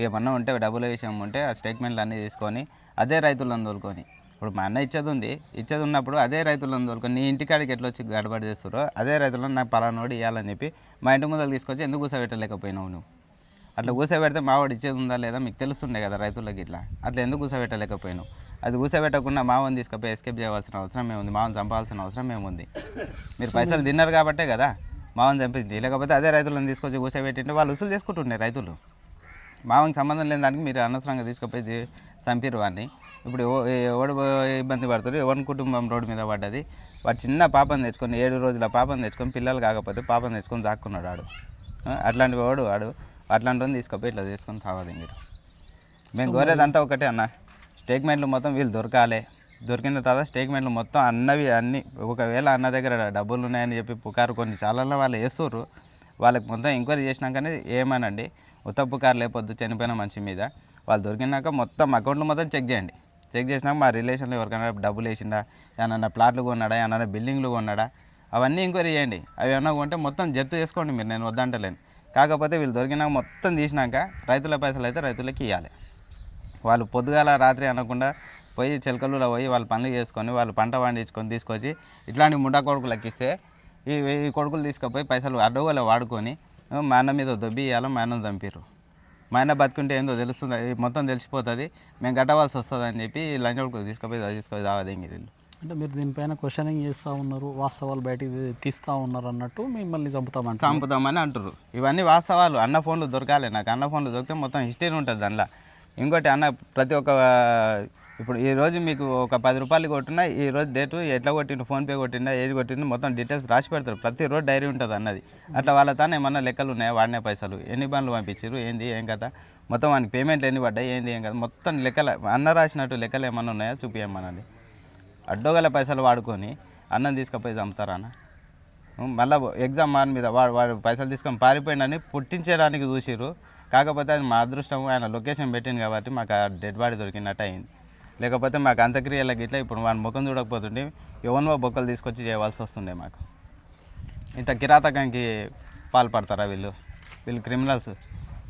[SPEAKER 5] ఏమన్నా ఉంటే డబ్బుల విషయం ఉంటే ఆ స్టేట్మెంట్లు అన్నీ తీసుకొని అదే రైతులను తోలుకొని, ఇప్పుడు మా అన్న ఇచ్చేది ఉన్నప్పుడు అదే రైతులను తోలుకొని నీ ఇంటికాడికి ఎట్లా వచ్చి గడబడి చేస్తారో అదే రైతులను నాకు పలానోడు ఇవ్వాలని చెప్పి మా ఇంటి ముందర తీసుకొచ్చి ఎందుకు కూసబెట్టలేకపోయినావు నువ్వు? అట్లా కూసబెడితే మావాడు ఇచ్చేది ఉందా లేదా మీకు తెలుస్తుండే కదా రైతులకి. ఇట్లా అట్లా ఎందుకు కూసబెట్టలేకపోయినావు? అది కూసబెట్టకుండా మావని తీసుకుపోయి ఎస్కేప్ చేయవలసిన అవసరం ఏముంది, మావని చంపాల్సిన అవసరం ఏముంది? మీరు పైసలు తిన్నారు కాబట్టే కదా మావని చంపింది. లేకపోతే అదే రైతులను తీసుకొచ్చి కూసబెట్టింటే వాళ్ళు వసూలు చేసుకుంటుండే రైతులు. మావనికి సంబంధం లేని దానికి మీరు అనవసరంగా తీసుకుపోయి చంపిరు వాడిని. ఇప్పుడు ఎవడు ఇబ్బంది పడుతుంది, ఎవరి కుటుంబం రోడ్డు మీద పడ్డది. వాడు చిన్న పాపను తెచ్చుకొని 7 రోజుల పాపను తెచ్చుకొని పిల్లలు కాకపోతే పాపను తెచ్చుకొని దాక్కున్నాడు వాడు. అట్లాంటి వాడు అట్లాంటి తీసుకుపోయి ఇట్లా చేసుకొని సావాలి. మీరు మేము కోరేదంతా ఒకటే అన్న, స్టేట్మెంట్లు మొత్తం వీళ్ళు దొరకాలి. దొరికిన తర్వాత స్టేట్మెంట్లు మొత్తం అన్నీ ఒకవేళ అన్న దగ్గర డబ్బులు ఉన్నాయని చెప్పి పుకారు కొన్ని ఛానల్లో వాళ్ళు వేస్తుర్రు. వాళ్ళకి మొత్తం ఎంక్వైరీ చేసినాకనే ఏమనండి, ఉత్త పుకారు లేకపోద్దు చనిపోయిన మనిషి మీద. వాళ్ళు దొరికినాక మొత్తం అకౌంట్లు మొత్తం చెక్ చేయండి. చెక్ చేసినాక మా రిలేషన్లో ఎవరికైనా డబ్బులు వేసిందా, ఏమన్నా ప్లాట్లు కొన్నాడా, ఏమన్నా బిల్డింగ్లు కొన్నాడా, అవన్నీ ఎంక్వైరీ చేయండి. అవి ఏమన్నా కొంటే మొత్తం జప్తు చేసుకోండి మీరు, నేను వద్దంటలేను. కాకపోతే వీళ్ళు దొరికినాక మొత్తం తీసినాక రైతుల పైసలు అయితే రైతులకి ఇవ్వాలి. వాళ్ళు పొద్దుగాల రాత్రి అనకుండా పోయి చిలకలూలో పోయి వాళ్ళు పనులు చేసుకొని వాళ్ళు పంట పండించుకొని తీసుకొచ్చి ఇట్లాంటి ముండా కొడుకులకి ఇస్తే ఈ కొడుకులు తీసుకుపోయి పైసలు అడ్డగోలు వాడుకొని మా అన్న మీద దొబ్బి ఇవ్వాలి. మా అన్నను చంపారు. మా అన్న బతుకుంటే ఏందో తెలుస్తుంది, మొత్తం తెలిసిపోతుంది, మేము కట్టవలసి వస్తుంది అని చెప్పి లంచ్ కొడుకు తీసుకొని రావద్దు.
[SPEAKER 3] అంటే మీరు దీనిపైన క్వశ్చనింగ్ చేస్తూ ఉన్నారు, వాస్తవాలు బయటికి తీస్తూ ఉన్నారు అన్నట్టు మిమ్మల్ని చంపుతామని
[SPEAKER 5] అంటారు. ఇవన్నీ వాస్తవాలు. అన్న ఫోన్లు దొరకాలి నాకు. అన్న ఫోన్లు దొరికితే మొత్తం హిస్టరీ ఉంటుంది దానిలో. ఇంకోటి అన్న ప్రతి ఒక్క ఇప్పుడు ఈరోజు మీకు ఒక 10 రూపాయలు కొట్టినా ఈరోజు డేటు ఎట్లా కొట్టిండు, ఫోన్పే కొట్టిండా, ఏది కొట్టిండు మొత్తం డీటెయిల్స్ రాసి పెడతారు. ప్రతిరోజు డైరీ ఉంటుంది అన్నది. అట్లా వాళ్ళ తాను ఏమన్నా లెక్కలు ఉన్నాయా, వాడినే పైసలు ఎన్ని బండ్లు పంపించారు, ఏంది ఏం కదా, మొత్తం వానికి పేమెంట్లు ఎన్ని పడ్డాయి, ఏంది ఏం కదా, మొత్తం లెక్కలు అన్న రాసినట్టు లెక్కలు ఏమన్నా ఉన్నాయా చూపించమన్నది. అడ్డోగల పైసలు వాడుకొని అన్నం తీసుకుపోయి చంపుతారా అన్న? మళ్ళీ ఎగ్జామ్ మాన్ మీద వాడు పైసలు తీసుకొని పారిపోయిందని పుట్టించడానికి చూసిరు. కాకపోతే అది మా అదృష్టం, ఆయన లొకేషన్ పెట్టింది కాబట్టి మాకు ఆ డెడ్ బాడీ దొరికినట్టు అయింది. లేకపోతే మాకు అంత్యక్రియలకు ఇట్లా ఇప్పుడు వాడి ముఖం చూడకపోతుండే ఎవరినో బొక్కలు తీసుకొచ్చి చేయవలసి వస్తుండే. మాకు ఇంత కిరాతకానికి పాల్పడతారా వీళ్ళు క్రిమినల్స్.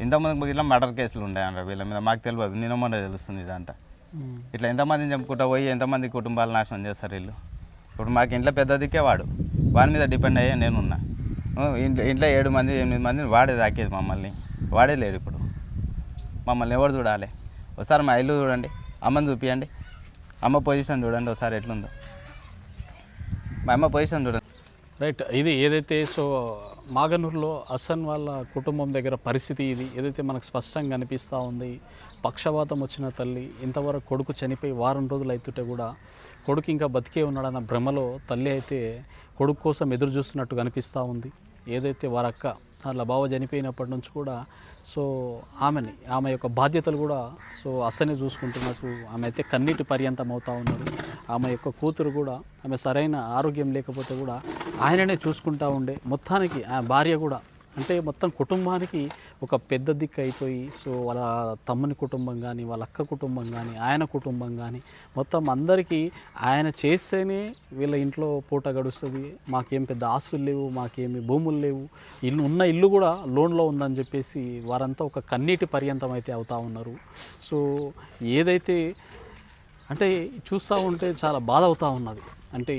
[SPEAKER 5] ఇంతమందికి ఇట్లా మర్డర్ కేసులు ఉన్నాయంటారు వీళ్ళ మీద. మాకు తెలియదు, నిన్న తెలుస్తుంది ఇదంతా. ఇట్లా ఎంతమందిని చంపుకుంటా పోయి ఎంతమంది కుటుంబాలు నాశనం చేస్తారు వీళ్ళు. ఇప్పుడు మాకు ఇంట్లో పెద్ద దిక్కే వాడు, వాడి మీద డిపెండ్ అయ్యే నేనున్నా. ఇంట్లో 7 మంది 8 మందిని వాడే తాకేది మమ్మల్ని, వాడే లేడు ఇప్పుడు. మమ్మల్ని ఎవరు చూడాలి? ఒకసారి మా ఇల్లు చూడండి, అమ్మని చూపియండి, అమ్మ పొజిషన్ చూడండి ఒకసారి ఎట్లుందో, మా అమ్మ పొజిషన్ చూడండి.
[SPEAKER 3] రైట్, ఇది ఏదైతే సో మాగనూరులో హసన్ వాళ్ళ కుటుంబం దగ్గర పరిస్థితి ఇది ఏదైతే మనకు స్పష్టంగా కనిపిస్తూ ఉంది. పక్షవాతం వచ్చిన తల్లి ఇంతవరకు కొడుకు చనిపోయి వారం రోజులు అవుతుంటే కూడా కొడుకు ఇంకా బతికే ఉన్నాడన్న భ్రమలో తల్లి అయితే కొడుకు కోసం ఎదురు చూస్తున్నట్టు కనిపిస్తూ ఉంది. ఏదైతే వారక్క వాళ్ళ బావ చనిపోయినప్పటి నుంచి కూడా సో ఆమె యొక్క బాధ్యతలు కూడా సో అసనే చూసుకుంటున్నట్టు ఆమె అయితే కన్నీటి పర్యంతం అవుతూ ఉన్నారు. ఆమె యొక్క కూతురు కూడా ఆమె సరైన ఆరోగ్యం లేకపోతే కూడా ఆయననే చూసుకుంటూ ఉండే. మొత్తానికి ఆ భార్య కూడా అంటే మొత్తం కుటుంబానికి ఒక పెద్ద దిక్కు అయిపోయి సో వాళ్ళ తమ్ముని కుటుంబం కానీ వాళ్ళ అక్క కుటుంబం కానీ ఆయన కుటుంబం కానీ మొత్తం అందరికీ ఆయన చేస్తేనే వీళ్ళ ఇంట్లో పూట గడుస్తుంది, మాకేం పెద్ద ఆస్తులు లేవు, మాకేమి భూములు లేవు, ఉన్న ఇల్లు కూడా లోన్లో ఉందని చెప్పేసి వారంతా ఒక కన్నీటి పర్యంతం అయితే అవుతూ ఉన్నారు. సో ఏదైతే అంటే చూస్తూ ఉంటే చాలా బాధ అవుతూ ఉన్నది. అంటే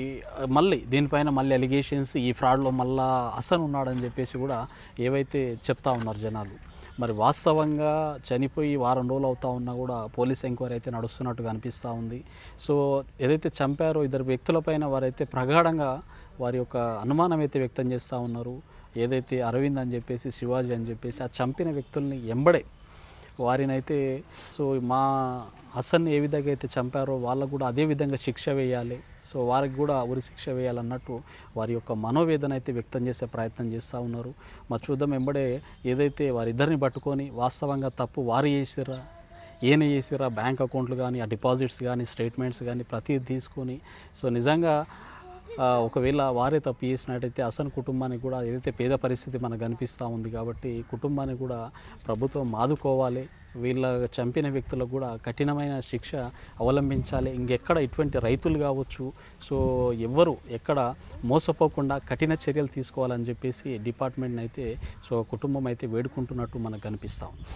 [SPEAKER 3] మళ్ళీ దీనిపైన మళ్ళీ అలిగేషన్స్ ఈ ఫ్రాడ్లో మళ్ళా హసన్ ఉన్నాడని చెప్పేసి కూడా ఏవైతే చెప్తా ఉన్నారు జనాలు. మరి వాస్తవంగా చనిపోయి వారం రోజులు అవుతా ఉన్నా కూడా పోలీస్ ఎంక్వైరీ అయితే నడుస్తున్నట్టుగా అనిపిస్తూ ఉంది. సో ఏదైతే చంపారో ఇద్దరు వ్యక్తులపైన వారైతే ప్రగాఢంగా వారి యొక్క అనుమానం అయితే వ్యక్తం చేస్తూ ఉన్నారు. ఏదైతే అరవింద్ అని చెప్పేసి శివాజీ అని చెప్పేసి ఆ చంపిన వ్యక్తుల్ని ఎంబడే వారినైతే సో మా హసన్ ఏ విధంగా అయితే చంపారో వాళ్ళకు కూడా అదే విధంగా శిక్ష వేయాలి, సో వారికి కూడా ఉరి శిక్ష వేయాలన్నట్టు వారి యొక్క మనోవేదన అయితే వ్యక్తం చేసే ప్రయత్నం చేస్తూ ఉన్నారు. మరి చూద్దాం ఎంబడే ఏదైతే వారిద్దరిని పట్టుకొని వాస్తవంగా తప్పు వారు చేసిరా ఈయన చేసిరా బ్యాంక్ అకౌంట్లు కానీ ఆ డిపాజిట్స్ కానీ స్టేట్మెంట్స్ కానీ ప్రతిదీ తీసుకొని సో నిజంగా ఒకవేళ వారే తప్పు చేసినట్టయితే హసన్ కుటుంబానికి కూడా ఏదైతే పేద పరిస్థితి మనకు కనిపిస్తూ ఉంది కాబట్టి కుటుంబాన్ని కూడా ప్రభుత్వం ఆదుకోవాలి. వీళ్ళ చంపిన వ్యక్తులకు కూడా కఠినమైన శిక్ష అవలంబించాలి. ఇంకెక్కడ ఇటువంటి రైతులు కావచ్చు సో ఎవ్వరు ఎక్కడ మోసపోకుండా కఠిన చర్యలు తీసుకోవాలని చెప్పేసి డిపార్ట్మెంట్ని అయితే సో కుటుంబం అయితే వేడుకుంటున్నట్టు మనకు కనిపిస్తూ ఉంది.